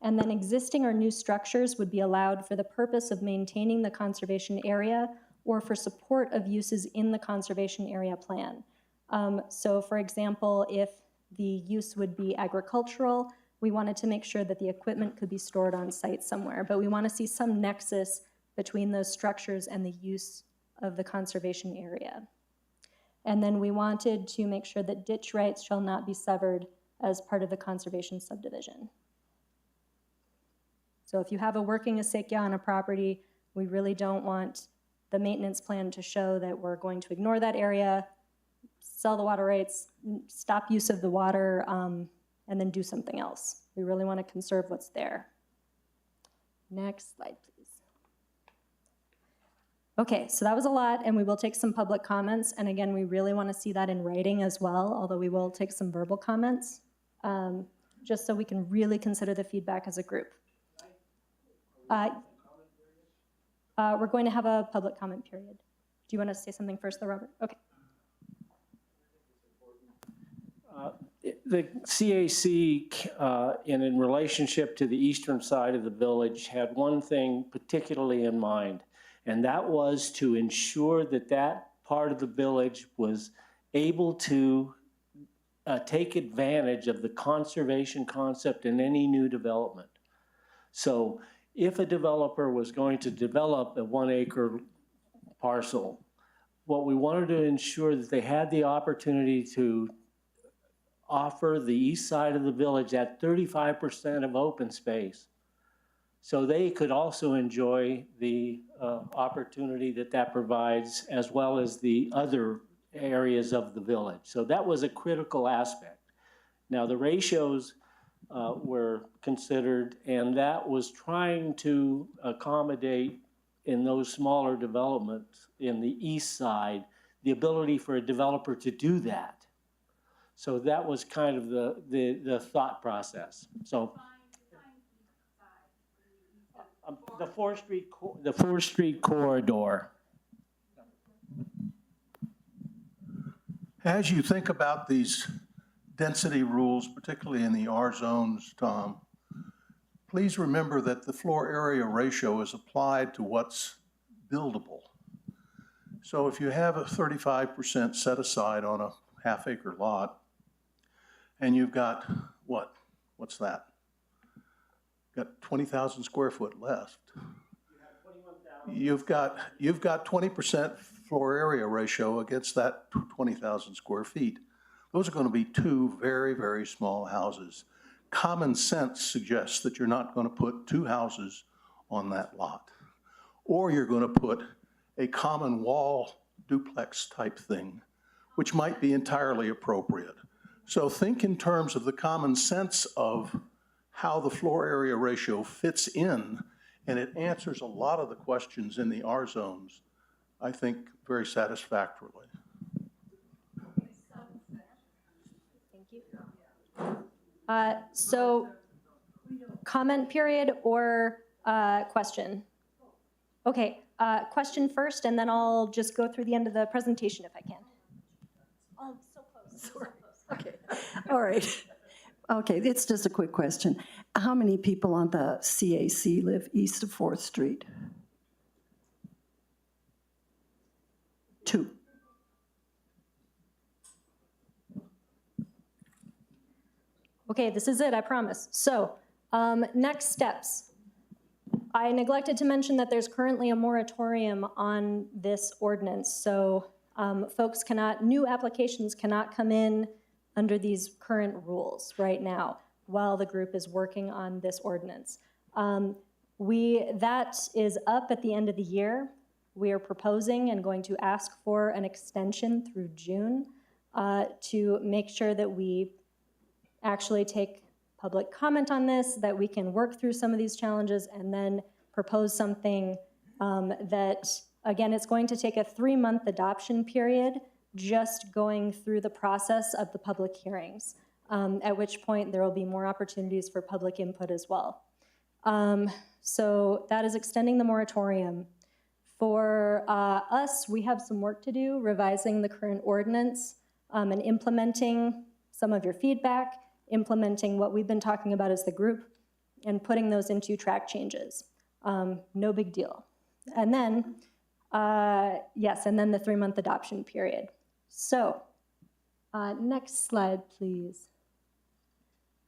And then existing or new structures would be allowed for the purpose of maintaining the conservation area or for support of uses in the conservation area plan. So for example, if the use would be agricultural. We wanted to make sure that the equipment could be stored on site somewhere, but we want to see some nexus between those structures and the use of the conservation area. And then we wanted to make sure that ditch rights shall not be severed as part of the conservation subdivision. So if you have a working acequia on a property, we really don't want the maintenance plan to show that we're going to ignore that area, sell the water rights, stop use of the water, and then do something else. We really want to conserve what's there. Next slide, please. Okay, so that was a lot, and we will take some public comments. And again, we really want to see that in writing as well, although we will take some verbal comments, just so we can really consider the feedback as a group. We're going to have a public comment period. Do you want to say something first, though, Robert? Okay. The CAC, in relationship to the eastern side of the village, had one thing particularly in mind, and that was to ensure that that part of the village was able to take advantage of the conservation concept in any new development. So if a developer was going to develop a 1 acre parcel, what we wanted to ensure that they had the opportunity to offer the east side of the village at 35% of open space. So they could also enjoy the opportunity that that provides, as well as the other areas of the village. So that was a critical aspect. Now the ratios were considered, and that was trying to accommodate in those smaller developments in the east side, the ability for a developer to do that. So that was kind of the thought process. So the 4th Street corridor. As you think about these density rules, particularly in the R zones, Tom, please remember that the floor area ratio is applied to what's buildable. So if you have a 35% set aside on a half-acre lot, and you've got, what's that? Got 20,000 square foot left. You've got 20% floor area ratio against that 20,000 square feet. Those are going to be two very, very small houses. Common sense suggests that you're not going to put two houses on that lot. Or you're going to put a common wall duplex type thing, which might be entirely appropriate. So think in terms of the common sense of how the floor area ratio fits in, and it answers a lot of the questions in the R zones, I think, very satisfactorily. Thank you. So comment period or question? Okay, question first, and then I'll just go through the end of the presentation if I can. Oh, so close. Sorry. Okay, all right. Okay, it's just a quick question. How many people on the CAC live east of 4th Street? 2. Okay, this is it, I promise. So, next steps. I neglected to mention that there's currently a moratorium on this ordinance, so folks cannot, new applications cannot come in under these current rules right now while the group is working on this ordinance. That is up at the end of the year. We are proposing and going to ask for an extension through June to make sure that we actually take public comment on this, that we can work through some of these challenges and then propose something that, again, it's going to take a 3-month adoption period, just going through the process of the public hearings, at which point there will be more opportunities for public input as well. So that is extending the moratorium. For us, we have some work to do revising the current ordinance and implementing some of your feedback, implementing what we've been talking about as the group, and putting those into track changes. No big deal. And then, yes, and then the 3-month adoption period. So, next slide, please.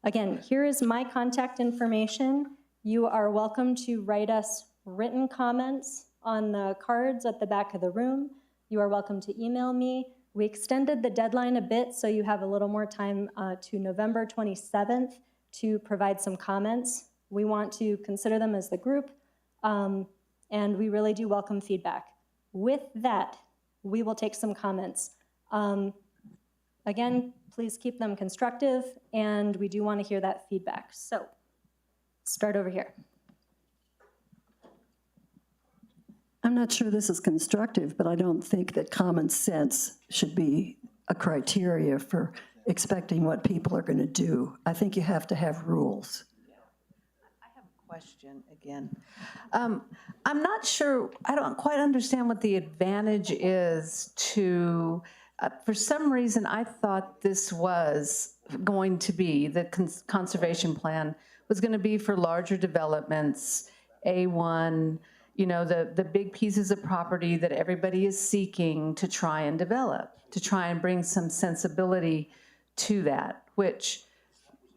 Again, here is my contact information. You are welcome to write us written comments on the cards at the back of the room. You are welcome to email me. We extended the deadline a bit, so you have a little more time to November 27th to provide some comments. We want to consider them as the group, and we really do welcome feedback. With that, we will take some comments. Again, please keep them constructive, and we do want to hear that feedback. So, start over here. I'm not sure this is constructive, but I don't think that common sense should be a criteria for expecting what people are going to do. I think you have to have rules. Question again. I'm not sure, I don't quite understand what the advantage is to, for some reason, I thought this was going to be, the conservation plan was going to be for larger developments, A1, you know, the big pieces of property that everybody is seeking to try and develop, to try and bring some sensibility to that, which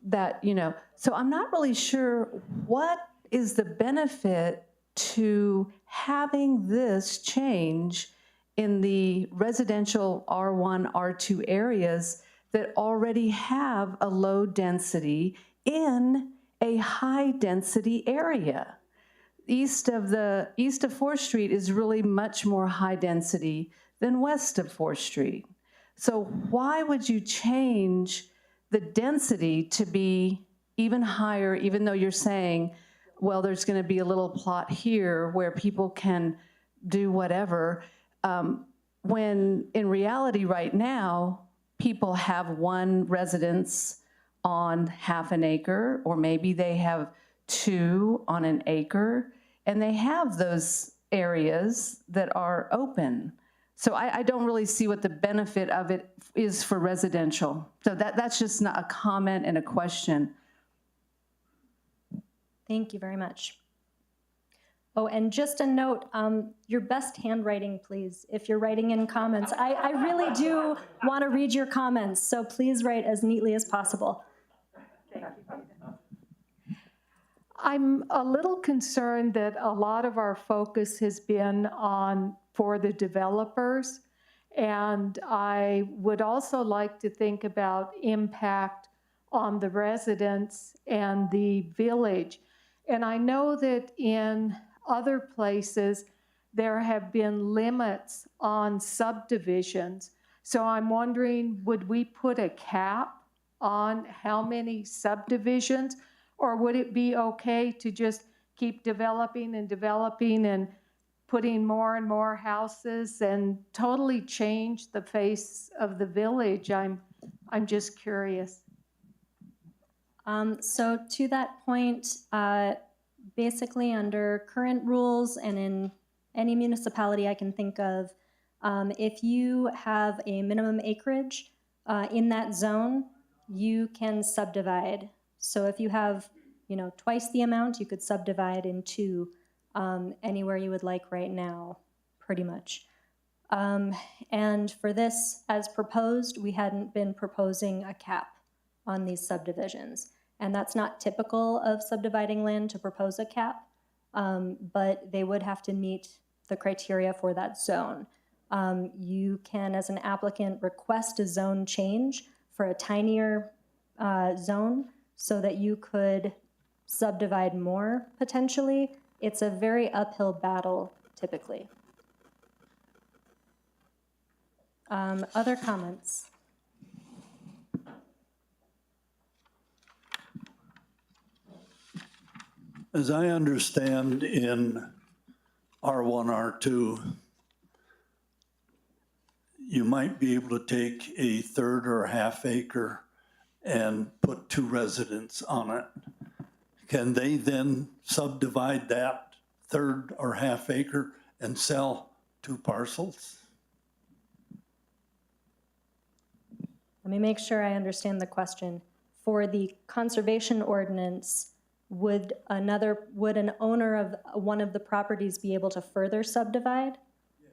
that, you know, so I'm not really sure what is the benefit to having this change in the residential R1, R2 areas that already have a low density in a high density area. East of 4th Street is really much more high density than west of 4th Street. So why would you change the density to be even higher, even though you're saying, well, there's going to be a little plot here where people can do whatever, when in reality right now, people have one residence on half an acre, or maybe they have two on an acre, and they have those areas that are open. So I don't really see what the benefit of it is for residential. So that's just not a comment and a question. Thank you very much. Oh, and just a note, your best handwriting, please, if you're writing in comments. I really do want to read your comments, so please write as neatly as possible. Thank you. I'm a little concerned that a lot of our focus has been on for the developers, and I would also like to think about impact on the residents and the village. And I know that in other places there have been limits on subdivisions. So I'm wondering, would we put a cap on how many subdivisions, or would it be okay to just keep developing and putting more and more houses and totally change the face of the village? I'm just curious. So to that point, basically under current rules and in any municipality I can think of, if you have a minimum acreage in that zone, you can subdivide. So if you have, you know, twice the amount, you could subdivide into anywhere you would like right now, pretty much. And for this, as proposed, we hadn't been proposing a cap on these subdivisions. And that's not typical of subdividing land to propose a cap, but they would have to meet the criteria for that zone. You can, as an applicant, request a zone change for a tinier zone so that you could subdivide more potentially. It's a very uphill battle typically. Other comments? As I understand, in R1, R2, you might be able to take a third or a half acre and put two residents on it. Can they then subdivide that third or half acre and sell two parcels? Let me make sure I understand the question. For the conservation ordinance, would an owner of one of the properties be able to further subdivide? Yes.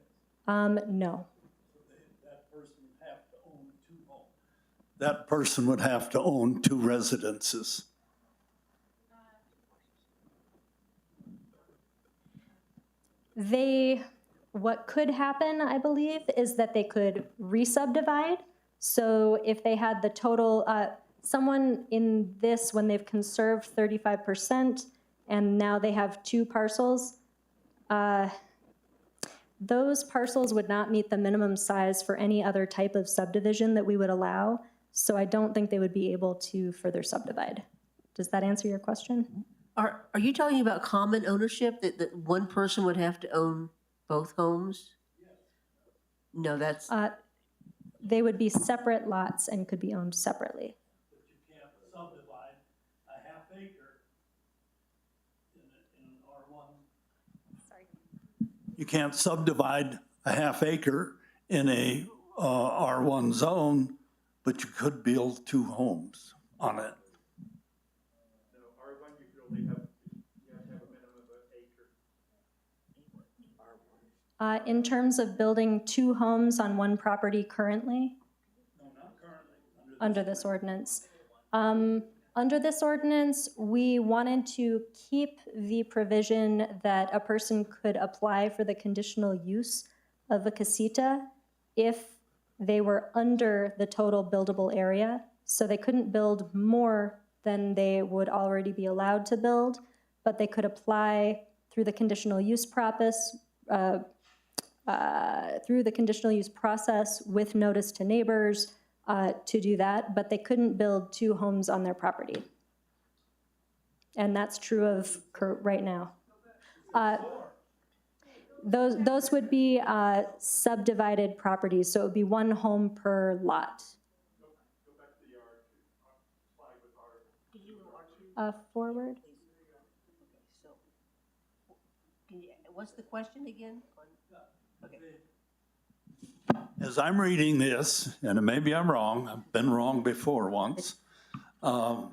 No. So that person would have to own two homes. that person would have to own 2 residences. What could happen, I believe, is that they could re-subdivide. So if they had the total, someone in this, when they've conserved 35% and now they have 2 parcels, those parcels would not meet the minimum size for any other type of subdivision that we would allow. So I don't think they would be able to further subdivide. Does that answer your question? Are you talking about common ownership, that one person would have to own both homes? No, that's, They would be separate lots and could be owned separately. But you can't subdivide a half acre in an R1. Sorry. You can't subdivide a half acre in a R1 zone, but you could build 2 homes on it. No, R1, you could only have, you have to have a minimum of an acre. In terms of building 2 homes on one property currently? No, not currently. Under this ordinance. Under this ordinance, we wanted to keep the provision that a person could apply for the conditional use of a casita if they were under the total buildable area. So they couldn't build more than they would already be allowed to build, but they could apply through the conditional use process, with notice to neighbors to do that, but they couldn't build 2 homes on their property. And that's true of right now. Those would be subdivided properties, so it would be 1 home per lot. Go back to the slide with R2. Forward. okay, so, what's the question again? Okay. As I'm reading this, and maybe I'm wrong, I've been wrong before once. R3,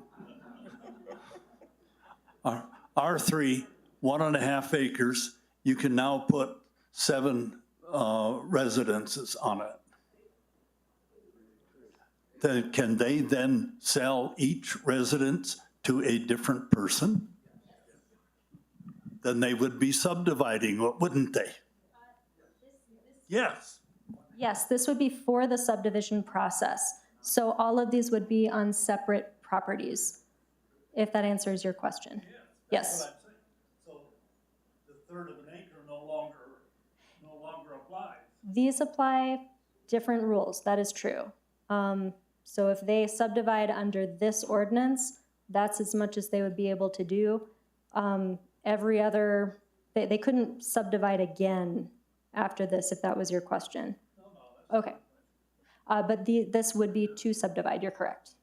1.5 acres, you can now put 7 residences on it. Then can they then sell each residence to a different person? Then they would be subdividing, wouldn't they? Yes. Yes, this would be for the subdivision process. So all of these would be on separate properties, if that answers your question. Yes. That's what I'm saying. So the third of an acre no longer applies. These apply different rules, that is true. So if they subdivide under this ordinance, that's as much as they would be able to do. Every other, they couldn't subdivide again after this, if that was your question. Okay. But this would be to subdivide, you're correct.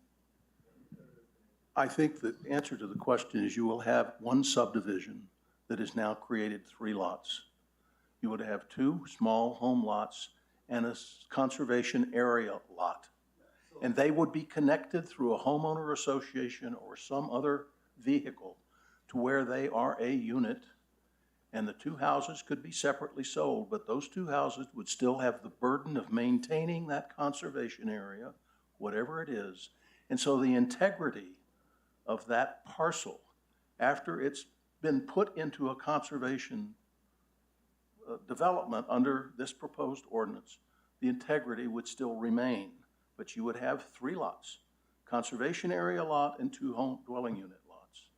I think the answer to the question is you will have one subdivision that has now created 3 lots. You would have 2 small home lots and a conservation area lot. And they would be connected through a homeowner association or some other vehicle to where they are a unit. And the 2 houses could be separately sold, but those 2 houses would still have the burden of maintaining that conservation area, whatever it is. And so the integrity of that parcel, after it's been put into a conservation development under this proposed ordinance, the integrity would still remain. But you would have 3 lots, conservation area lot and 2 home dwelling unit lots.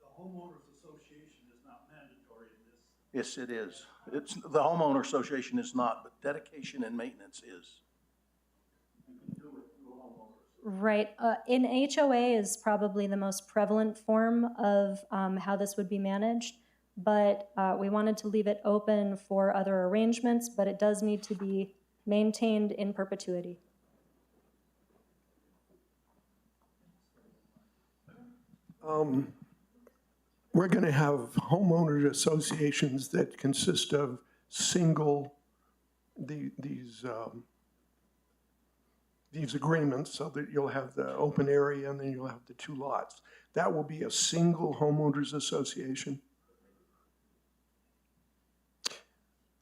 The homeowners association is not mandatory in this. Yes, it is. The homeowner association is not, but dedication and maintenance is. You can do it through a homeowner. Right. In HOA is probably the most prevalent form of how this would be managed, but we wanted to leave it open for other arrangements, but it does need to be maintained in perpetuity. We're going to have homeowners associations that consist of these agreements, so that you'll have the open area and then you'll have the 2 lots. That will be a single homeowners association.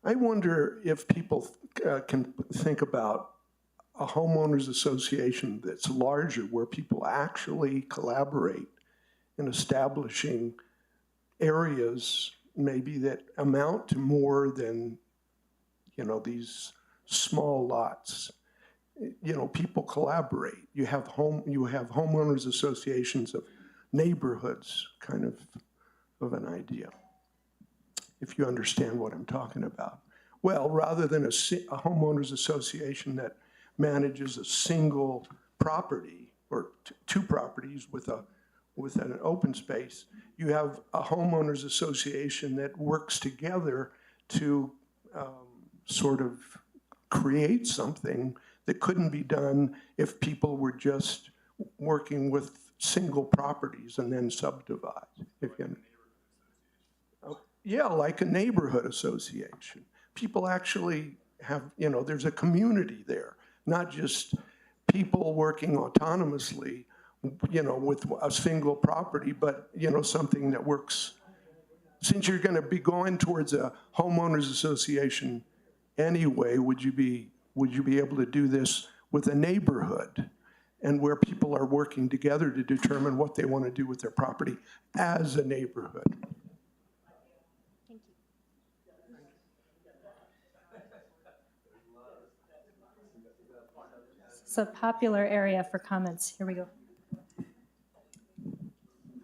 I wonder if people can think about a homeowners association that's larger, where people actually collaborate in establishing areas maybe that amount to more than, these small lots. People collaborate. You have homeowners associations of neighborhoods, kind of an idea, if you understand what I'm talking about. Well, rather than a homeowners association that manages a single property or two properties with an open space, you have a homeowners association that works together to sort of create something that couldn't be done if people were just working with single properties and then subdivide. Yeah, like a neighborhood association. People actually have, there's a community there, not just people working autonomously, with a single property, but, something that works. Since you're going to be going towards a homeowners association anyway, would you be able to do this with a neighborhood and where people are working together to determine what they want to do with their property as a neighborhood? Thank you. It's a popular area for comments. Here we go.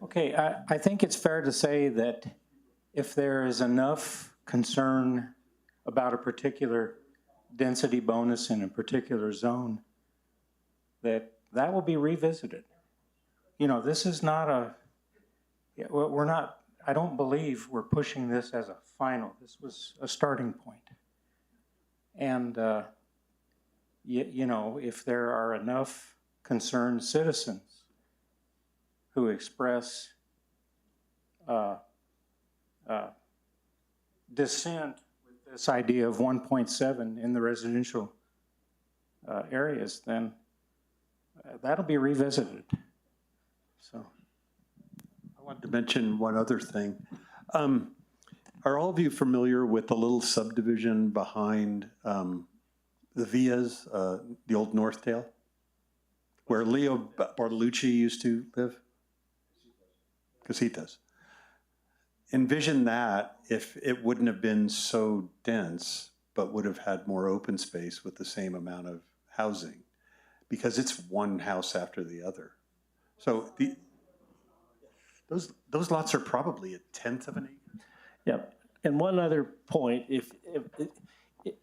Okay, I think it's fair to say that if there is enough concern about a particular density bonus in a particular zone, that will be revisited. This is not we're not, I don't believe we're pushing this as a final. This was a starting point. And, if there are enough concerned citizens who express dissent with this idea of 1.7 in the residential areas, then that'll be revisited. So, I wanted to mention one other thing. Are all of you familiar with the little subdivision behind the Villas, the old Northdale, where Leo Bartolucci used to live? Casitas. Envision that if it wouldn't have been so dense, but would have had more open space with the same amount of housing, because it's one house after the other. So those lots are probably 1/10 of an acre. Yep. And one other point, if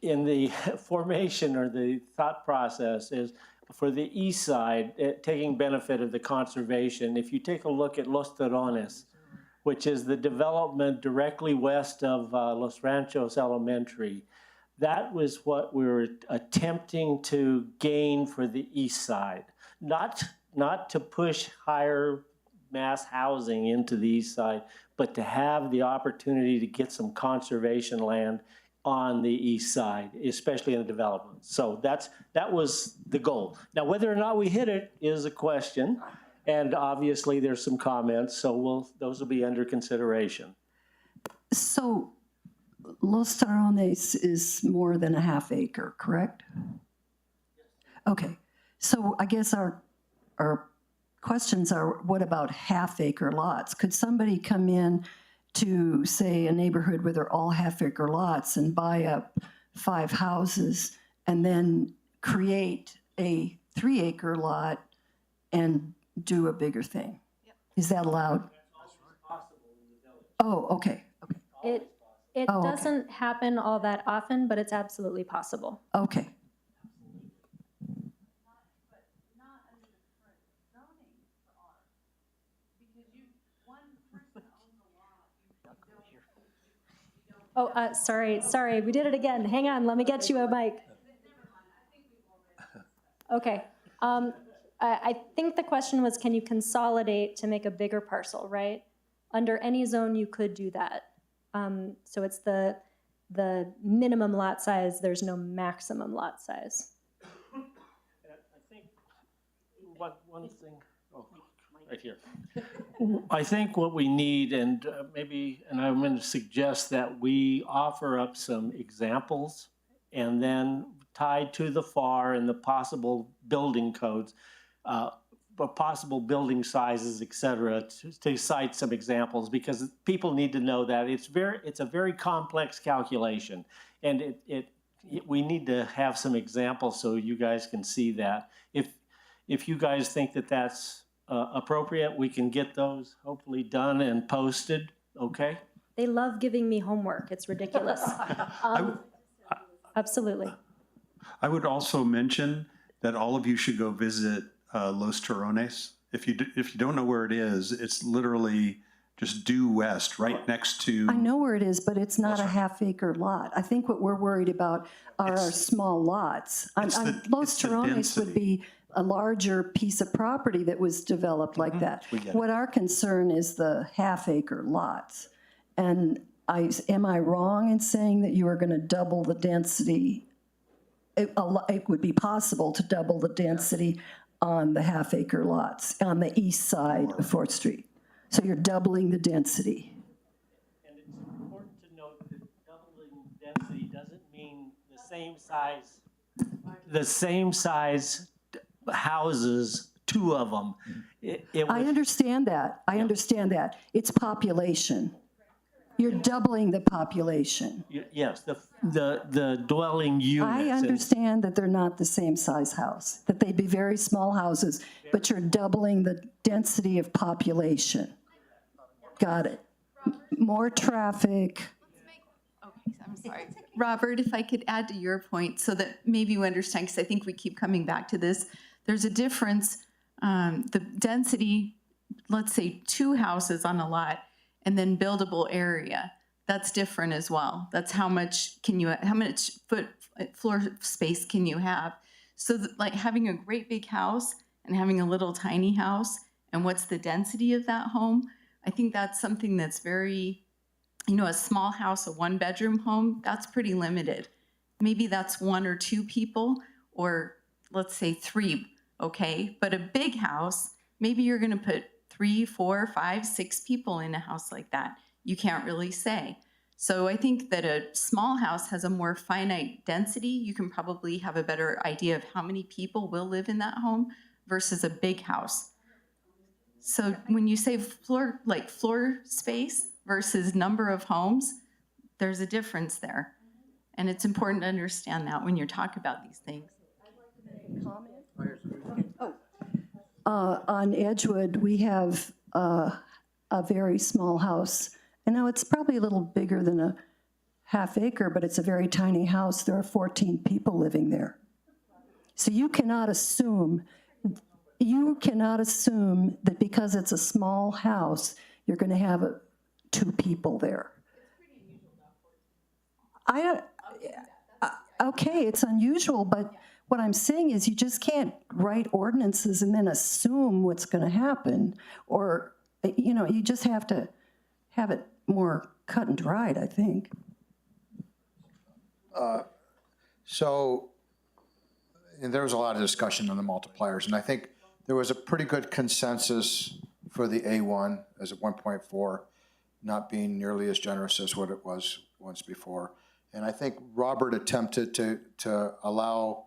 in the formation or the thought process is for the east side, taking benefit of the conservation, if you take a look at Los Terrones, which is the development directly west of Los Ranchos Elementary, that was what we were attempting to gain for the east side. Not to push higher mass housing into the east side, but to have the opportunity to get some conservation land on the east side, especially in the development. So that was the goal. Now, whether or not we hit it is a question, and obviously there's some comments, so those will be under consideration. So Los Terrones is more than a half acre, correct? Okay, so I guess our questions are, what about half acre lots? Could somebody come in to, say, a neighborhood where they're all half acre lots and buy up 5 houses and then create a 3 acre lot and do a bigger thing? Yep. Is that allowed? Oh, okay. It doesn't happen all that often, but it's absolutely possible. Okay. Oh, sorry, we did it again. Hang on, let me get you a mic. Okay. I think the question was, can you consolidate to make a bigger parcel, right? Under any zone, you could do that. So it's the minimum lot size, there's no maximum lot size. I think one thing, right here. I think what we need, and I'm going to suggest that we offer up some examples and then tied to the FAR and the possible building codes, possible building sizes, et cetera, to cite some examples, because people need to know that it's a very complex calculation, and we need to have some examples so you guys can see that. If you guys think that that's appropriate, we can get those hopefully done and posted, okay? They love giving me homework. It's ridiculous. Absolutely. I would also mention that all of you should go visit Los Terrones. If you don't know where it is, it's literally just due west, right next to. I know where it is, but it's not a half-acre lot. I think what we're worried about are our small lots. Los Terrones would be a larger piece of property that was developed like that. What our concern is the half-acre lots. And am I wrong in saying that you are going to double the density? It would be possible to double the density on the half-acre lots on the east side of 4th Street. So you're doubling the density. And it's important to note that doubling density doesn't mean the same size houses, 2 of them. I understand that. I understand that. It's population. You're doubling the population. Yes, the dwelling units. I understand that they're not the same size house, that they'd be very small houses, but you're doubling the density of population. Got it. More traffic. Okay, I'm sorry. Robert, if I could add to your point so that maybe you understand, because I think we keep coming back to this. There's a difference, the density, let's say 2 houses on a lot, and then buildable area. That's different as well. That's how much floor space can you have? So like having a great big house and having a little tiny house, and what's the density of that home? I think that's something that's very, a small house, a 1-bedroom home, that's pretty limited. Maybe that's 1 or 2 people, or let's say 3, okay? But a big house, maybe you're gonna put 3, 4, 5, 6 people in a house like that. You can't really say. So I think that a small house has a more finite density. You can probably have a better idea of how many people will live in that home versus a big house. So when you say floor space versus number of homes, there's a difference there. And it's important to understand that when you're talking about these things. On Edgewood, we have a very small house. And now it's probably a little bigger than a half-acre, but it's a very tiny house. There are 14 people living there. So you cannot assume that because it's a small house, you're going to have 2 people there. Okay, it's unusual, but what I'm saying is you just can't write ordinances and then assume what's going to happen. Or, you just have to have it more cut and dried, I think. And there was a lot of discussion on the multipliers, and I think there was a pretty good consensus for the A1 as a 1.4, not being nearly as generous as what it was once before. And I think Robert attempted to allow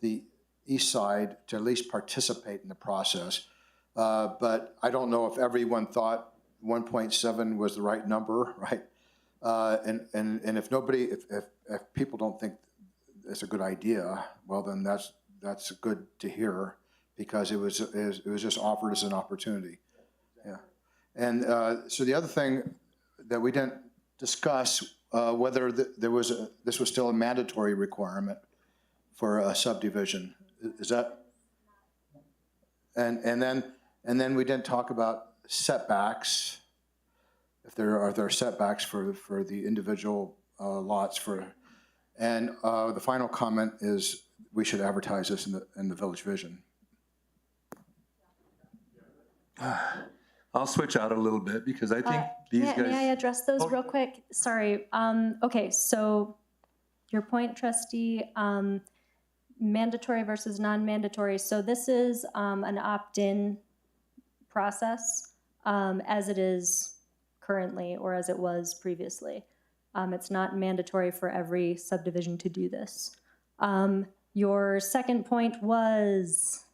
the east side to at least participate in the process. But I don't know if everyone thought 1.7 was the right number, right? And if people don't think it's a good idea, well, then that's good to hear, because it was just offered as an opportunity. Yeah. And so the other thing that we didn't discuss, whether this was still a mandatory requirement for a subdivision. Is that? And then we didn't talk about setbacks. If there are setbacks for the individual lots and the final comment is we should advertise this in the Village Vision. I'll switch out a little bit because I think these guys. May I address those real quick? Sorry. Okay, so your point, trustee, mandatory versus non-mandatory. So this is an opt-in process as it is currently or as it was previously. It's not mandatory for every subdivision to do this. Your second point was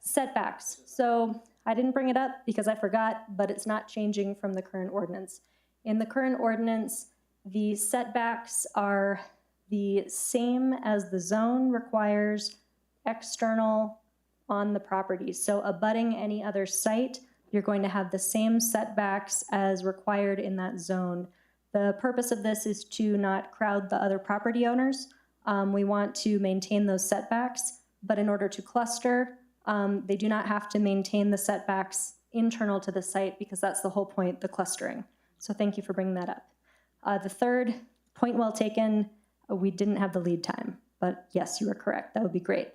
setbacks. So I didn't bring it up because I forgot, but it's not changing from the current ordinance. In the current ordinance, the setbacks are the same as the zone requires external on the property. So abutting any other site, you're going to have the same setbacks as required in that zone. The purpose of this is to not crowd the other property owners. We want to maintain those setbacks, but in order to cluster, they do not have to maintain the setbacks internal to the site because that's the whole point, the clustering. So thank you for bringing that up. The third, point well taken, we didn't have the lead time, but yes, you are correct. That would be great.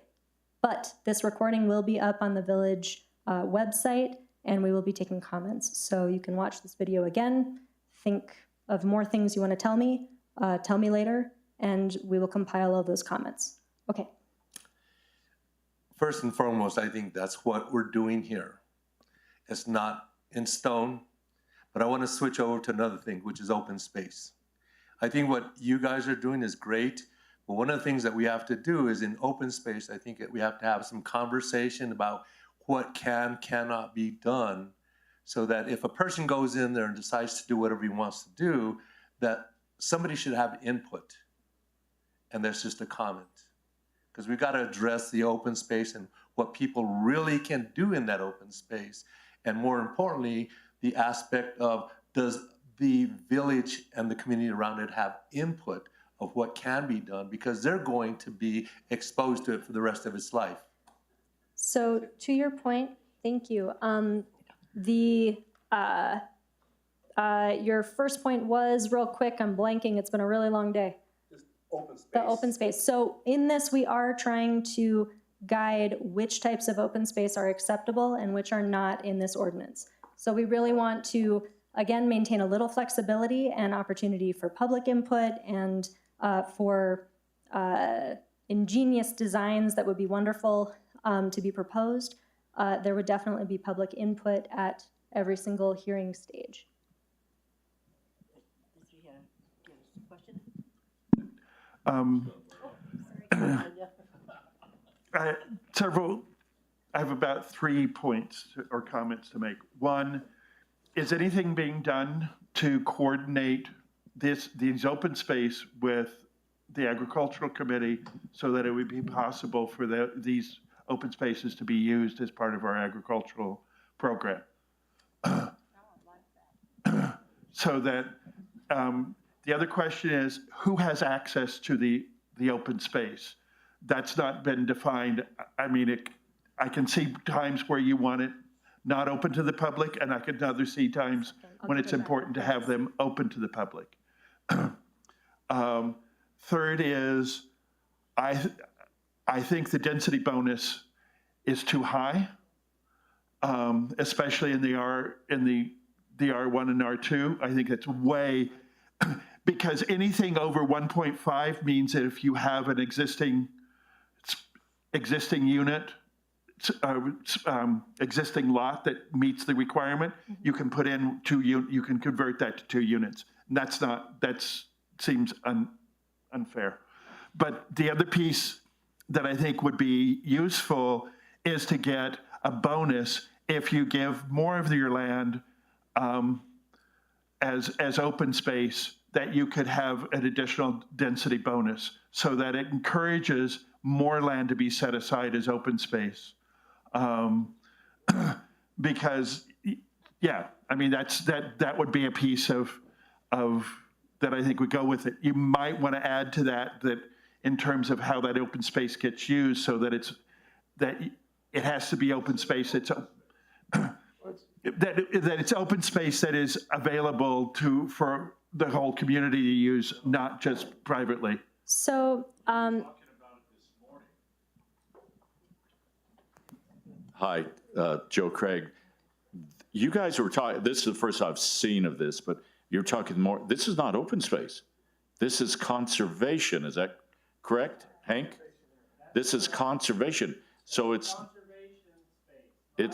But this recording will be up on the village website, and we will be taking comments. So you can watch this video again, think of more things you want to tell me later, and we will compile all those comments. Okay. First and foremost, I think that's what we're doing here. It's not in stone, but I want to switch over to another thing, which is open space. I think what you guys are doing is great, but one of the things that we have to do is in open space, I think that we have to have some conversation about what cannot be done, so that if a person goes in there and decides to do whatever he wants to do, that somebody should have input. And that's just a comment. Because we've got to address the open space and what people really can do in that open space. And more importantly, the aspect of, does the village and the community around it have input of what can be done, because they're going to be exposed to it for the rest of its life. So to your point, thank you. Your first point was, real quick, I'm blanking, it's been a really long day. Open space. The open space. So in this, we are trying to guide which types of open space are acceptable and which are not in this ordinance. So we really want to, again, maintain a little flexibility and opportunity for public input and for ingenious designs that would be wonderful to be proposed. There would definitely be public input at every single hearing stage. I have about 3 points or comments to make. One, is anything being done to coordinate these open space with the agricultural committee so that it would be possible for these open spaces to be used as part of our agricultural program? So that the other question is, who has access to the open space? That's not been defined. I mean, I can see times where you want it not open to the public, and I can see times when it's important to have them open to the public. Third is, I think the density bonus is too high, especially in the R1 and R2. I think it's way, because anything over 1.5 means that if you have an existing unit, existing lot that meets the requirement, you can put in you can convert that to 2 units. And that seems unfair. But the other piece that I think would be useful is to get a bonus if you give more of your land as open space, that you could have an additional density bonus, so that it encourages more land to be set aside as open space. Because, yeah, I mean, that would be a piece of that I think would go with it. You might want to add to that in terms of how that open space gets used, so that it has to be open space that's that it's open space that is available for the whole community to use, not just privately. So, Hi, Joe Craig. You guys were talking, this is the first I've seen of this, but you're talking more, this is not open space. This is conservation, is that correct, Hank? This is conservation. So it's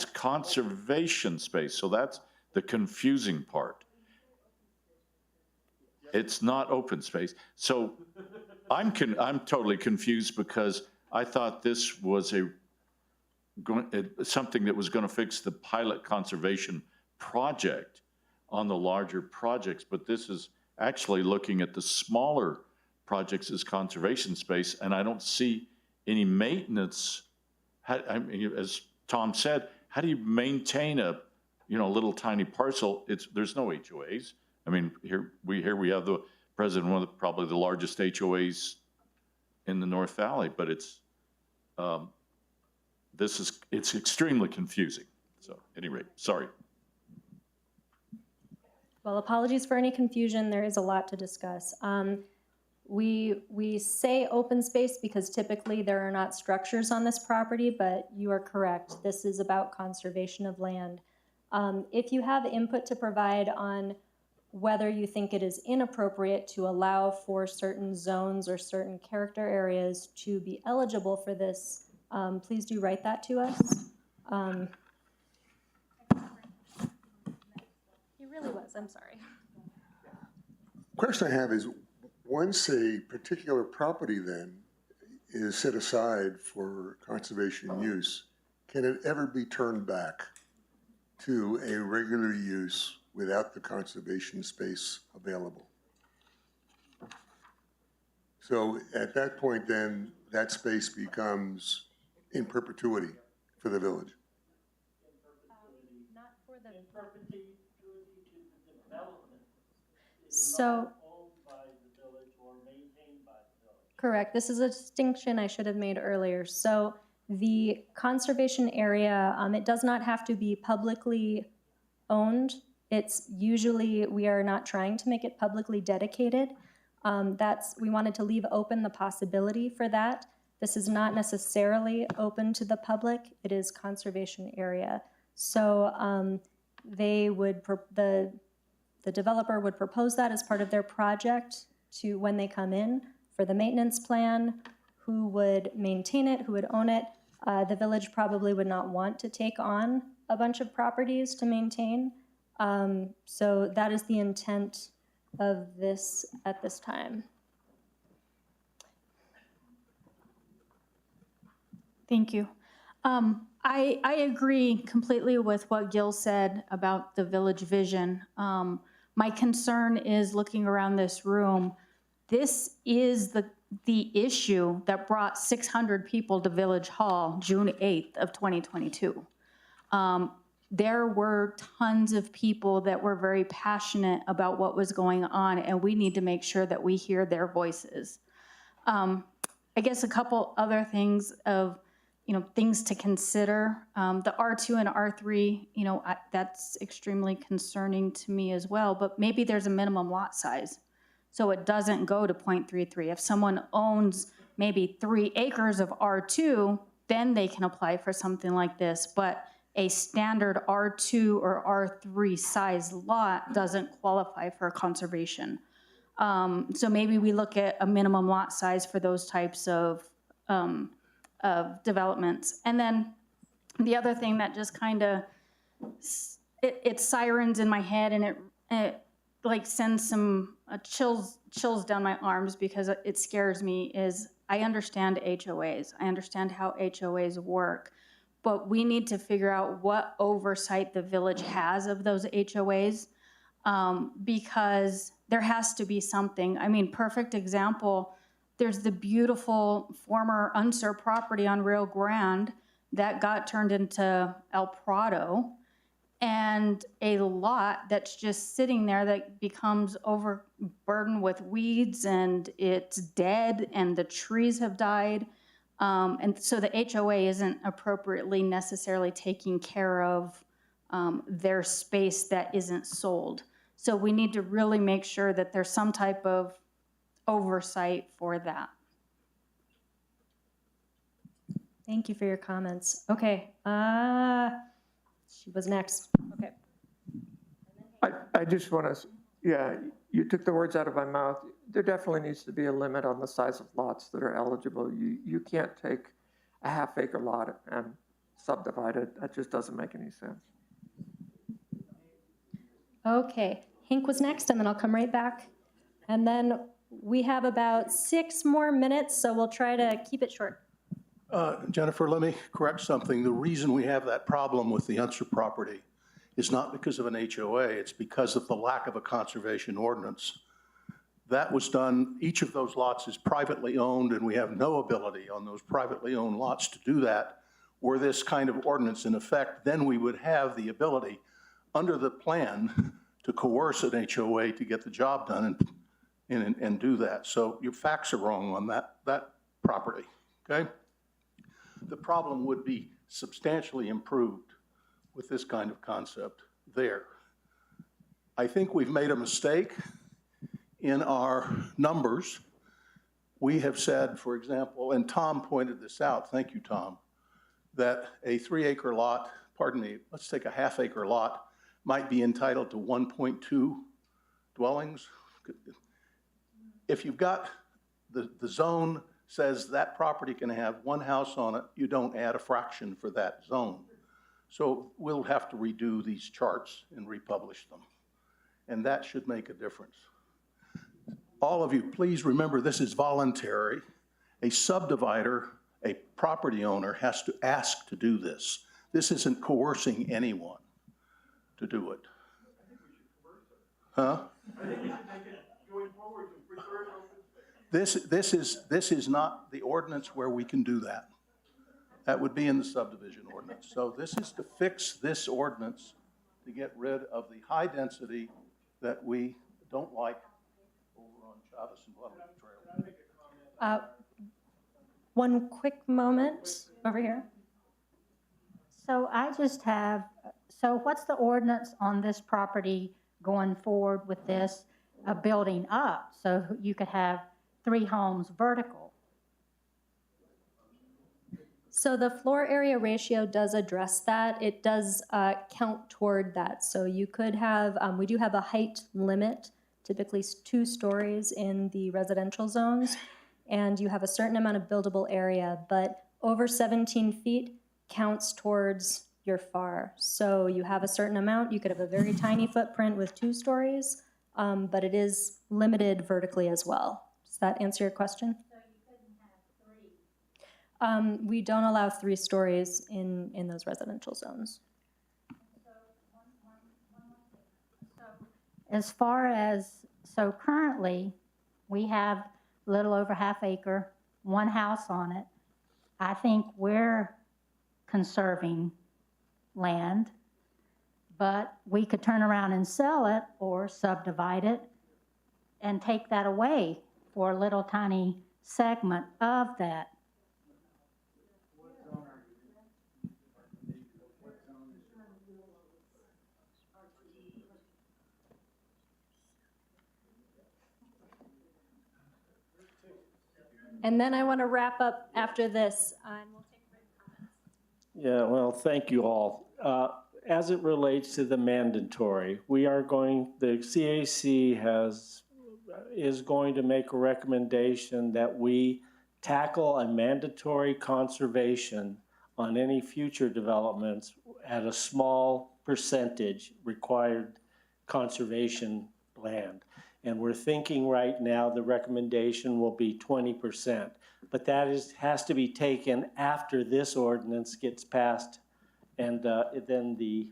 conservation space. So that's the confusing part. It's not open space. So I'm totally confused because I thought this was something that was going to fix the pilot conservation project on the larger projects, but this is actually looking at the smaller projects as conservation space, and I don't see any maintenance. I mean, as Tom said, how do you maintain a little tiny parcel? There's no HOAs. I mean, here we have the president of one of probably the largest HOAs in the North Valley, but it's extremely confusing. So, at any rate, sorry. Well, apologies for any confusion. There is a lot to discuss. We say open space because typically there are not structures on this property, but you are correct. This is about conservation of land. If you have input to provide on whether you think it is inappropriate to allow for certain zones or certain character areas to be eligible for this, please do write that to us. He really was, I'm sorry. Question I have is, once a particular property then is set aside for conservation use, can it ever be turned back to a regular use without the conservation space available? So at that point then, that space becomes in perpetuity for the village. Not for the So, correct. This is a distinction I should have made earlier. So the conservation area, it does not have to be publicly owned. It's usually, we are not trying to make it publicly dedicated. We wanted to leave open the possibility for that. This is not necessarily open to the public. It is conservation area. So the developer would propose that as part of their project to when they come in for the maintenance plan, who would maintain it, who would own it. The village probably would not want to take on a bunch of properties to maintain. So that is the intent of this at this time. Thank you. I agree completely with what Gil said about the village vision. My concern is looking around this room. This is the issue that brought 600 people to Village Hall June 8th of 2022. There were tons of people that were very passionate about what was going on, and we need to make sure that we hear their voices. I guess a couple other things of things to consider. The R2 and R3, that's extremely concerning to me as well, but maybe there's a minimum lot size, so it doesn't go to 0.33. If someone owns maybe 3 acres of R2, then they can apply for something like this, but a standard R2 or R3 size lot doesn't qualify for conservation. So maybe we look at a minimum lot size for those types of developments. And then the other thing that just kind of, it sirens in my head, and it like sends some chills down my arms because it scares me, is I understand HOAs. I understand how HOAs work, but we need to figure out what oversight the village has of those HOAs, because there has to be something. I mean, perfect example, there's the beautiful former Unser property on Rio Grande that got turned into El Prado, and a lot that's just sitting there that becomes overburdened with weeds, and it's dead, and the trees have died. And so the HOA isn't appropriately necessarily taking care of their space that isn't sold. So we need to really make sure that there's some type of oversight for that. Thank you for your comments. Okay, she was next. Okay. I just want to, yeah, you took the words out of my mouth. There definitely needs to be a limit on the size of lots that are eligible. You can't take a half-acre lot and subdivide it. That just doesn't make any sense. Okay, Hank was next, and then I'll come right back. And then We have about 6 more minutes, so we'll try to keep it short. Jennifer, let me correct something. The reason we have that problem with the Unser property is not because of an HOA, it's because of the lack of a conservation ordinance. That was done, each of those lots is privately owned, and we have no ability on those privately owned lots to do that. Were this kind of ordinance in effect, then we would have the ability, under the plan, to coerce an HOA to get the job done and do that. So your facts are wrong on that property, okay? The problem would be substantially improved with this kind of concept there. I think we've made a mistake in our numbers. We have said, for example, and Tom pointed this out, thank you, Tom, that a 3-acre lot, pardon me, let's take a half-acre lot, might be entitled to 1.2 dwellings. If you've got the zone says that property can have 1 house on it, you don't add a fraction for that zone. So we'll have to redo these charts and republish them. And that should make a difference. All of you, please remember this is voluntary. A subdivider, a property owner, has to ask to do this. This isn't coercing anyone to do it. Huh? I think we should make it going forward to preserve open space. This is not the ordinance where we can do that. That would be in the subdivision ordinance. So this is to fix this ordinance to get rid of the high density that we don't like over on Chavez and Bloodwood Trail. One quick moment over here. So I just have, so what's the ordinance on this property going forward with this building up? So you could have 3 homes vertical. So the floor area ratio does address that. It does count toward that. So you could have, we do have a height limit, typically 2 stories in the residential zones, and you have a certain amount of buildable area, but over 17 feet counts towards your FAR. So you have a certain amount. You could have a very tiny footprint with 2 stories, but it is limited vertically as well. Does that answer your question? So you couldn't have 3? We don't allow 3 stories in those residential zones. So as far as, so currently we have a little over ½ acre, 1 house on it. I think we're conserving land, but we could turn around and sell it or subdivide it and take that away for a little tiny segment of that. And then I want to wrap up after this, and we'll take written comments. Yeah, well, thank you all. As it relates to the mandatory, we are going, the CAC is going to make a recommendation that we tackle a mandatory conservation on any future developments at a small percentage required conservation land. And we're thinking right now the recommendation will be 20%. But that has to be taken after this ordinance gets passed, and then the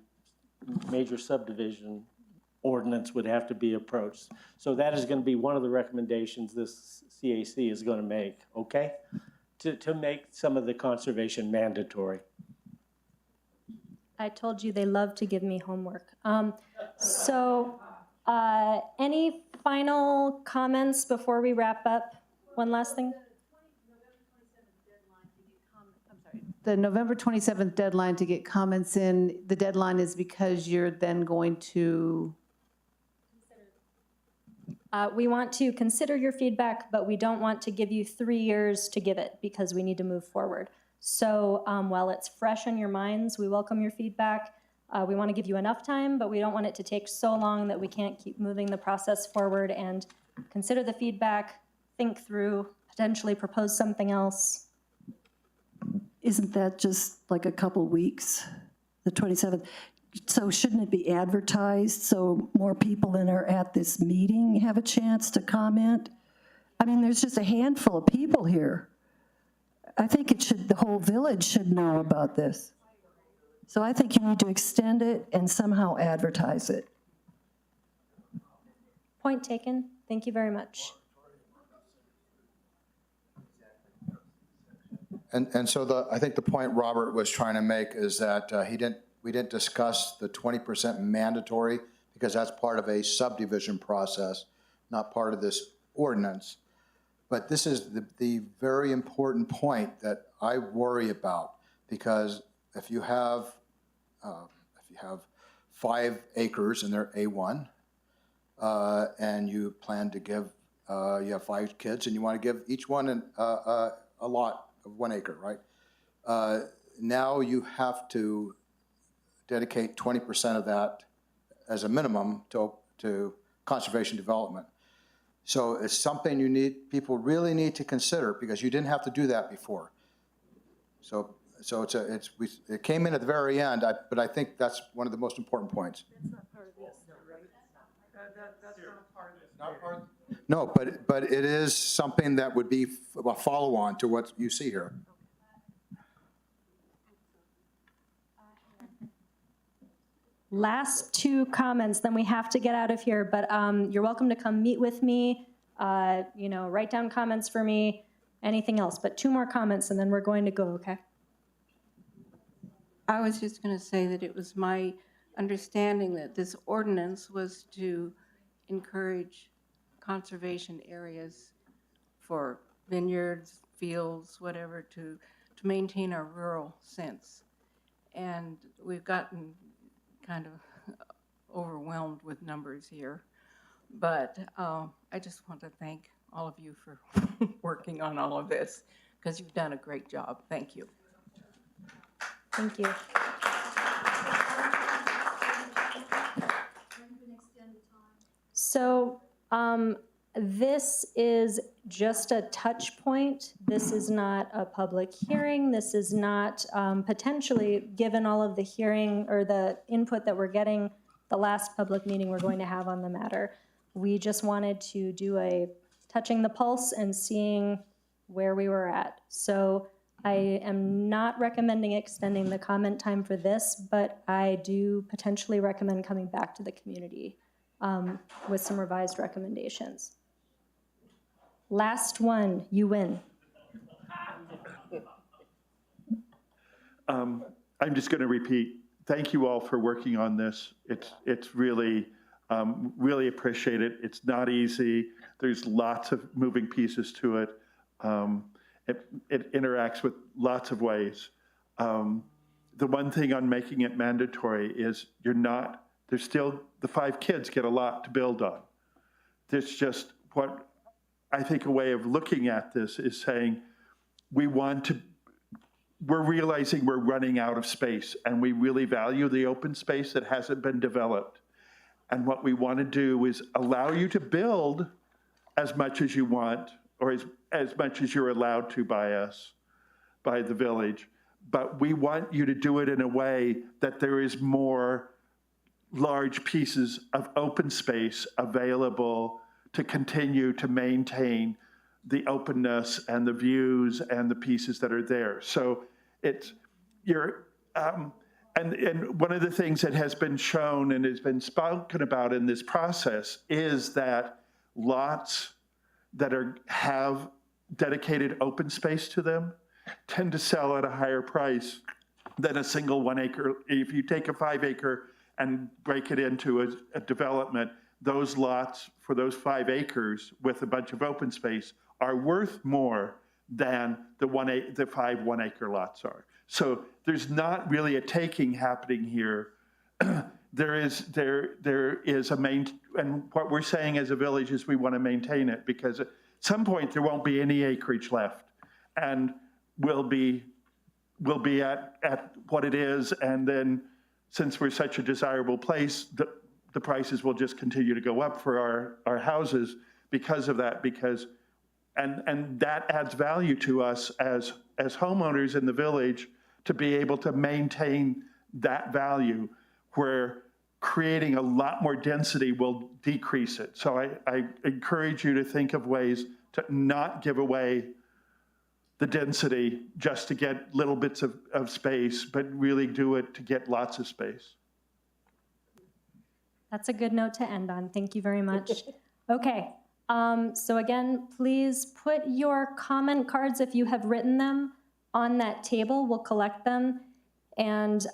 major subdivision ordinance would have to be approached. So that is going to be one of the recommendations this CAC is going to make, okay? To make some of the conservation mandatory. I told you they love to give me homework. Any final comments before we wrap up? One last thing. The November 27th deadline to get comments in, the deadline is because you're then going to... We want to consider your feedback, but we don't want to give you 3 years to give it because we need to move forward. So while it's fresh in your minds, we welcome your feedback. We want to give you enough time, but we don't want it to take so long that we can't keep moving the process forward, and consider the feedback, think through, potentially propose something else. Isn't that just like a couple weeks, the 27th? So shouldn't it be advertised so more people that are at this meeting have a chance to comment? I mean, there's just a handful of people here. I think the whole village should know about this. So I think you need to extend it and somehow advertise it. Point taken. Thank you very much. And so I think the point Robert was trying to make is that we didn't discuss the 20% mandatory because that's part of a subdivision process, not part of this ordinance. But this is the very important point that I worry about, because if you have 5 acres and they're A1, and you plan to give, you have 5 kids and you want to give each one a lot of 1 acre, right? Now you have to dedicate 20% of that as a minimum to conservation development. So it's something people really need to consider, because you didn't have to do that before. So it came in at the very end, but I think that's one of the most important points. That's not part of this, right? That's not part of this. Not part of, no, but it is something that would be a follow-on to what you see here. Last 2 comments, then we have to get out of here, but you're welcome to come meet with me, write down comments for me, anything else, but 2 more comments and then we're going to go, okay? I was just going to say that it was my understanding that this ordinance was to encourage conservation areas for vineyards, fields, whatever, to maintain our rural sense. And we've gotten kind of overwhelmed with numbers here. But I just want to thank all of you for working on all of this, because you've done a great job. Thank you. Thank you. So this is just a touch point. This is not a public hearing. This is not potentially, given all of the hearing or the input that we're getting, the last public meeting we're going to have on the matter. We just wanted to do a touching the pulse and seeing where we were at. So I am not recommending extending the comment time for this, but I do potentially recommend coming back to the community with some revised recommendations. Last one, you win. I'm just going to repeat, thank you all for working on this. It's really, really appreciate it. It's not easy. There's lots of moving pieces to it. It interacts with lots of ways. The one thing on making it mandatory is there's still, the 5 kids get a lot to build on. There's just what I think a way of looking at this is saying, we're realizing we're running out of space, and we really value the open space that hasn't been developed. And what we want to do is allow you to build as much as you want, or as much as you're allowed to by us, by the village. But we want you to do it in a way that there is more large pieces of open space available to continue to maintain the openness and the views and the pieces that are there. So and one of the things that has been shown and has been spoken about in this process is that lots that have dedicated open space to them tend to sell at a higher price than a single 1 acre. If you take a 5 acre and break it into a development, those lots for those 5 acres with a bunch of open space are worth more than the 5 1 acre lots are. So there's not really a taking happening here. There is and what we're saying as a village is we want to maintain it, because at some point there won't be any acreage left, and we'll be at what it is, and then since we're such a desirable place, the prices will just continue to go up for our houses because of that, and that adds value to us as homeowners in the village to be able to maintain that value, where creating a lot more density will decrease it. So I encourage you to think of ways to not give away the density just to get little bits of space, but really do it to get lots of space. That's a good note to end on. Thank you very much. Okay, so again, please put your comment cards, if you have written them, on that table. We'll collect them. And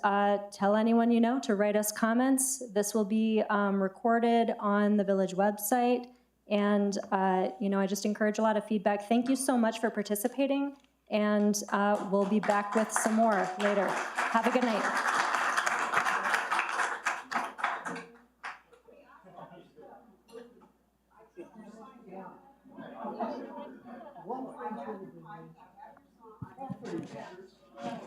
tell anyone you know to write us comments. This will be recorded on the village website. And, I just encourage a lot of feedback. Thank you so much for participating. And we'll be back with some more later. Have a good night. Yeah.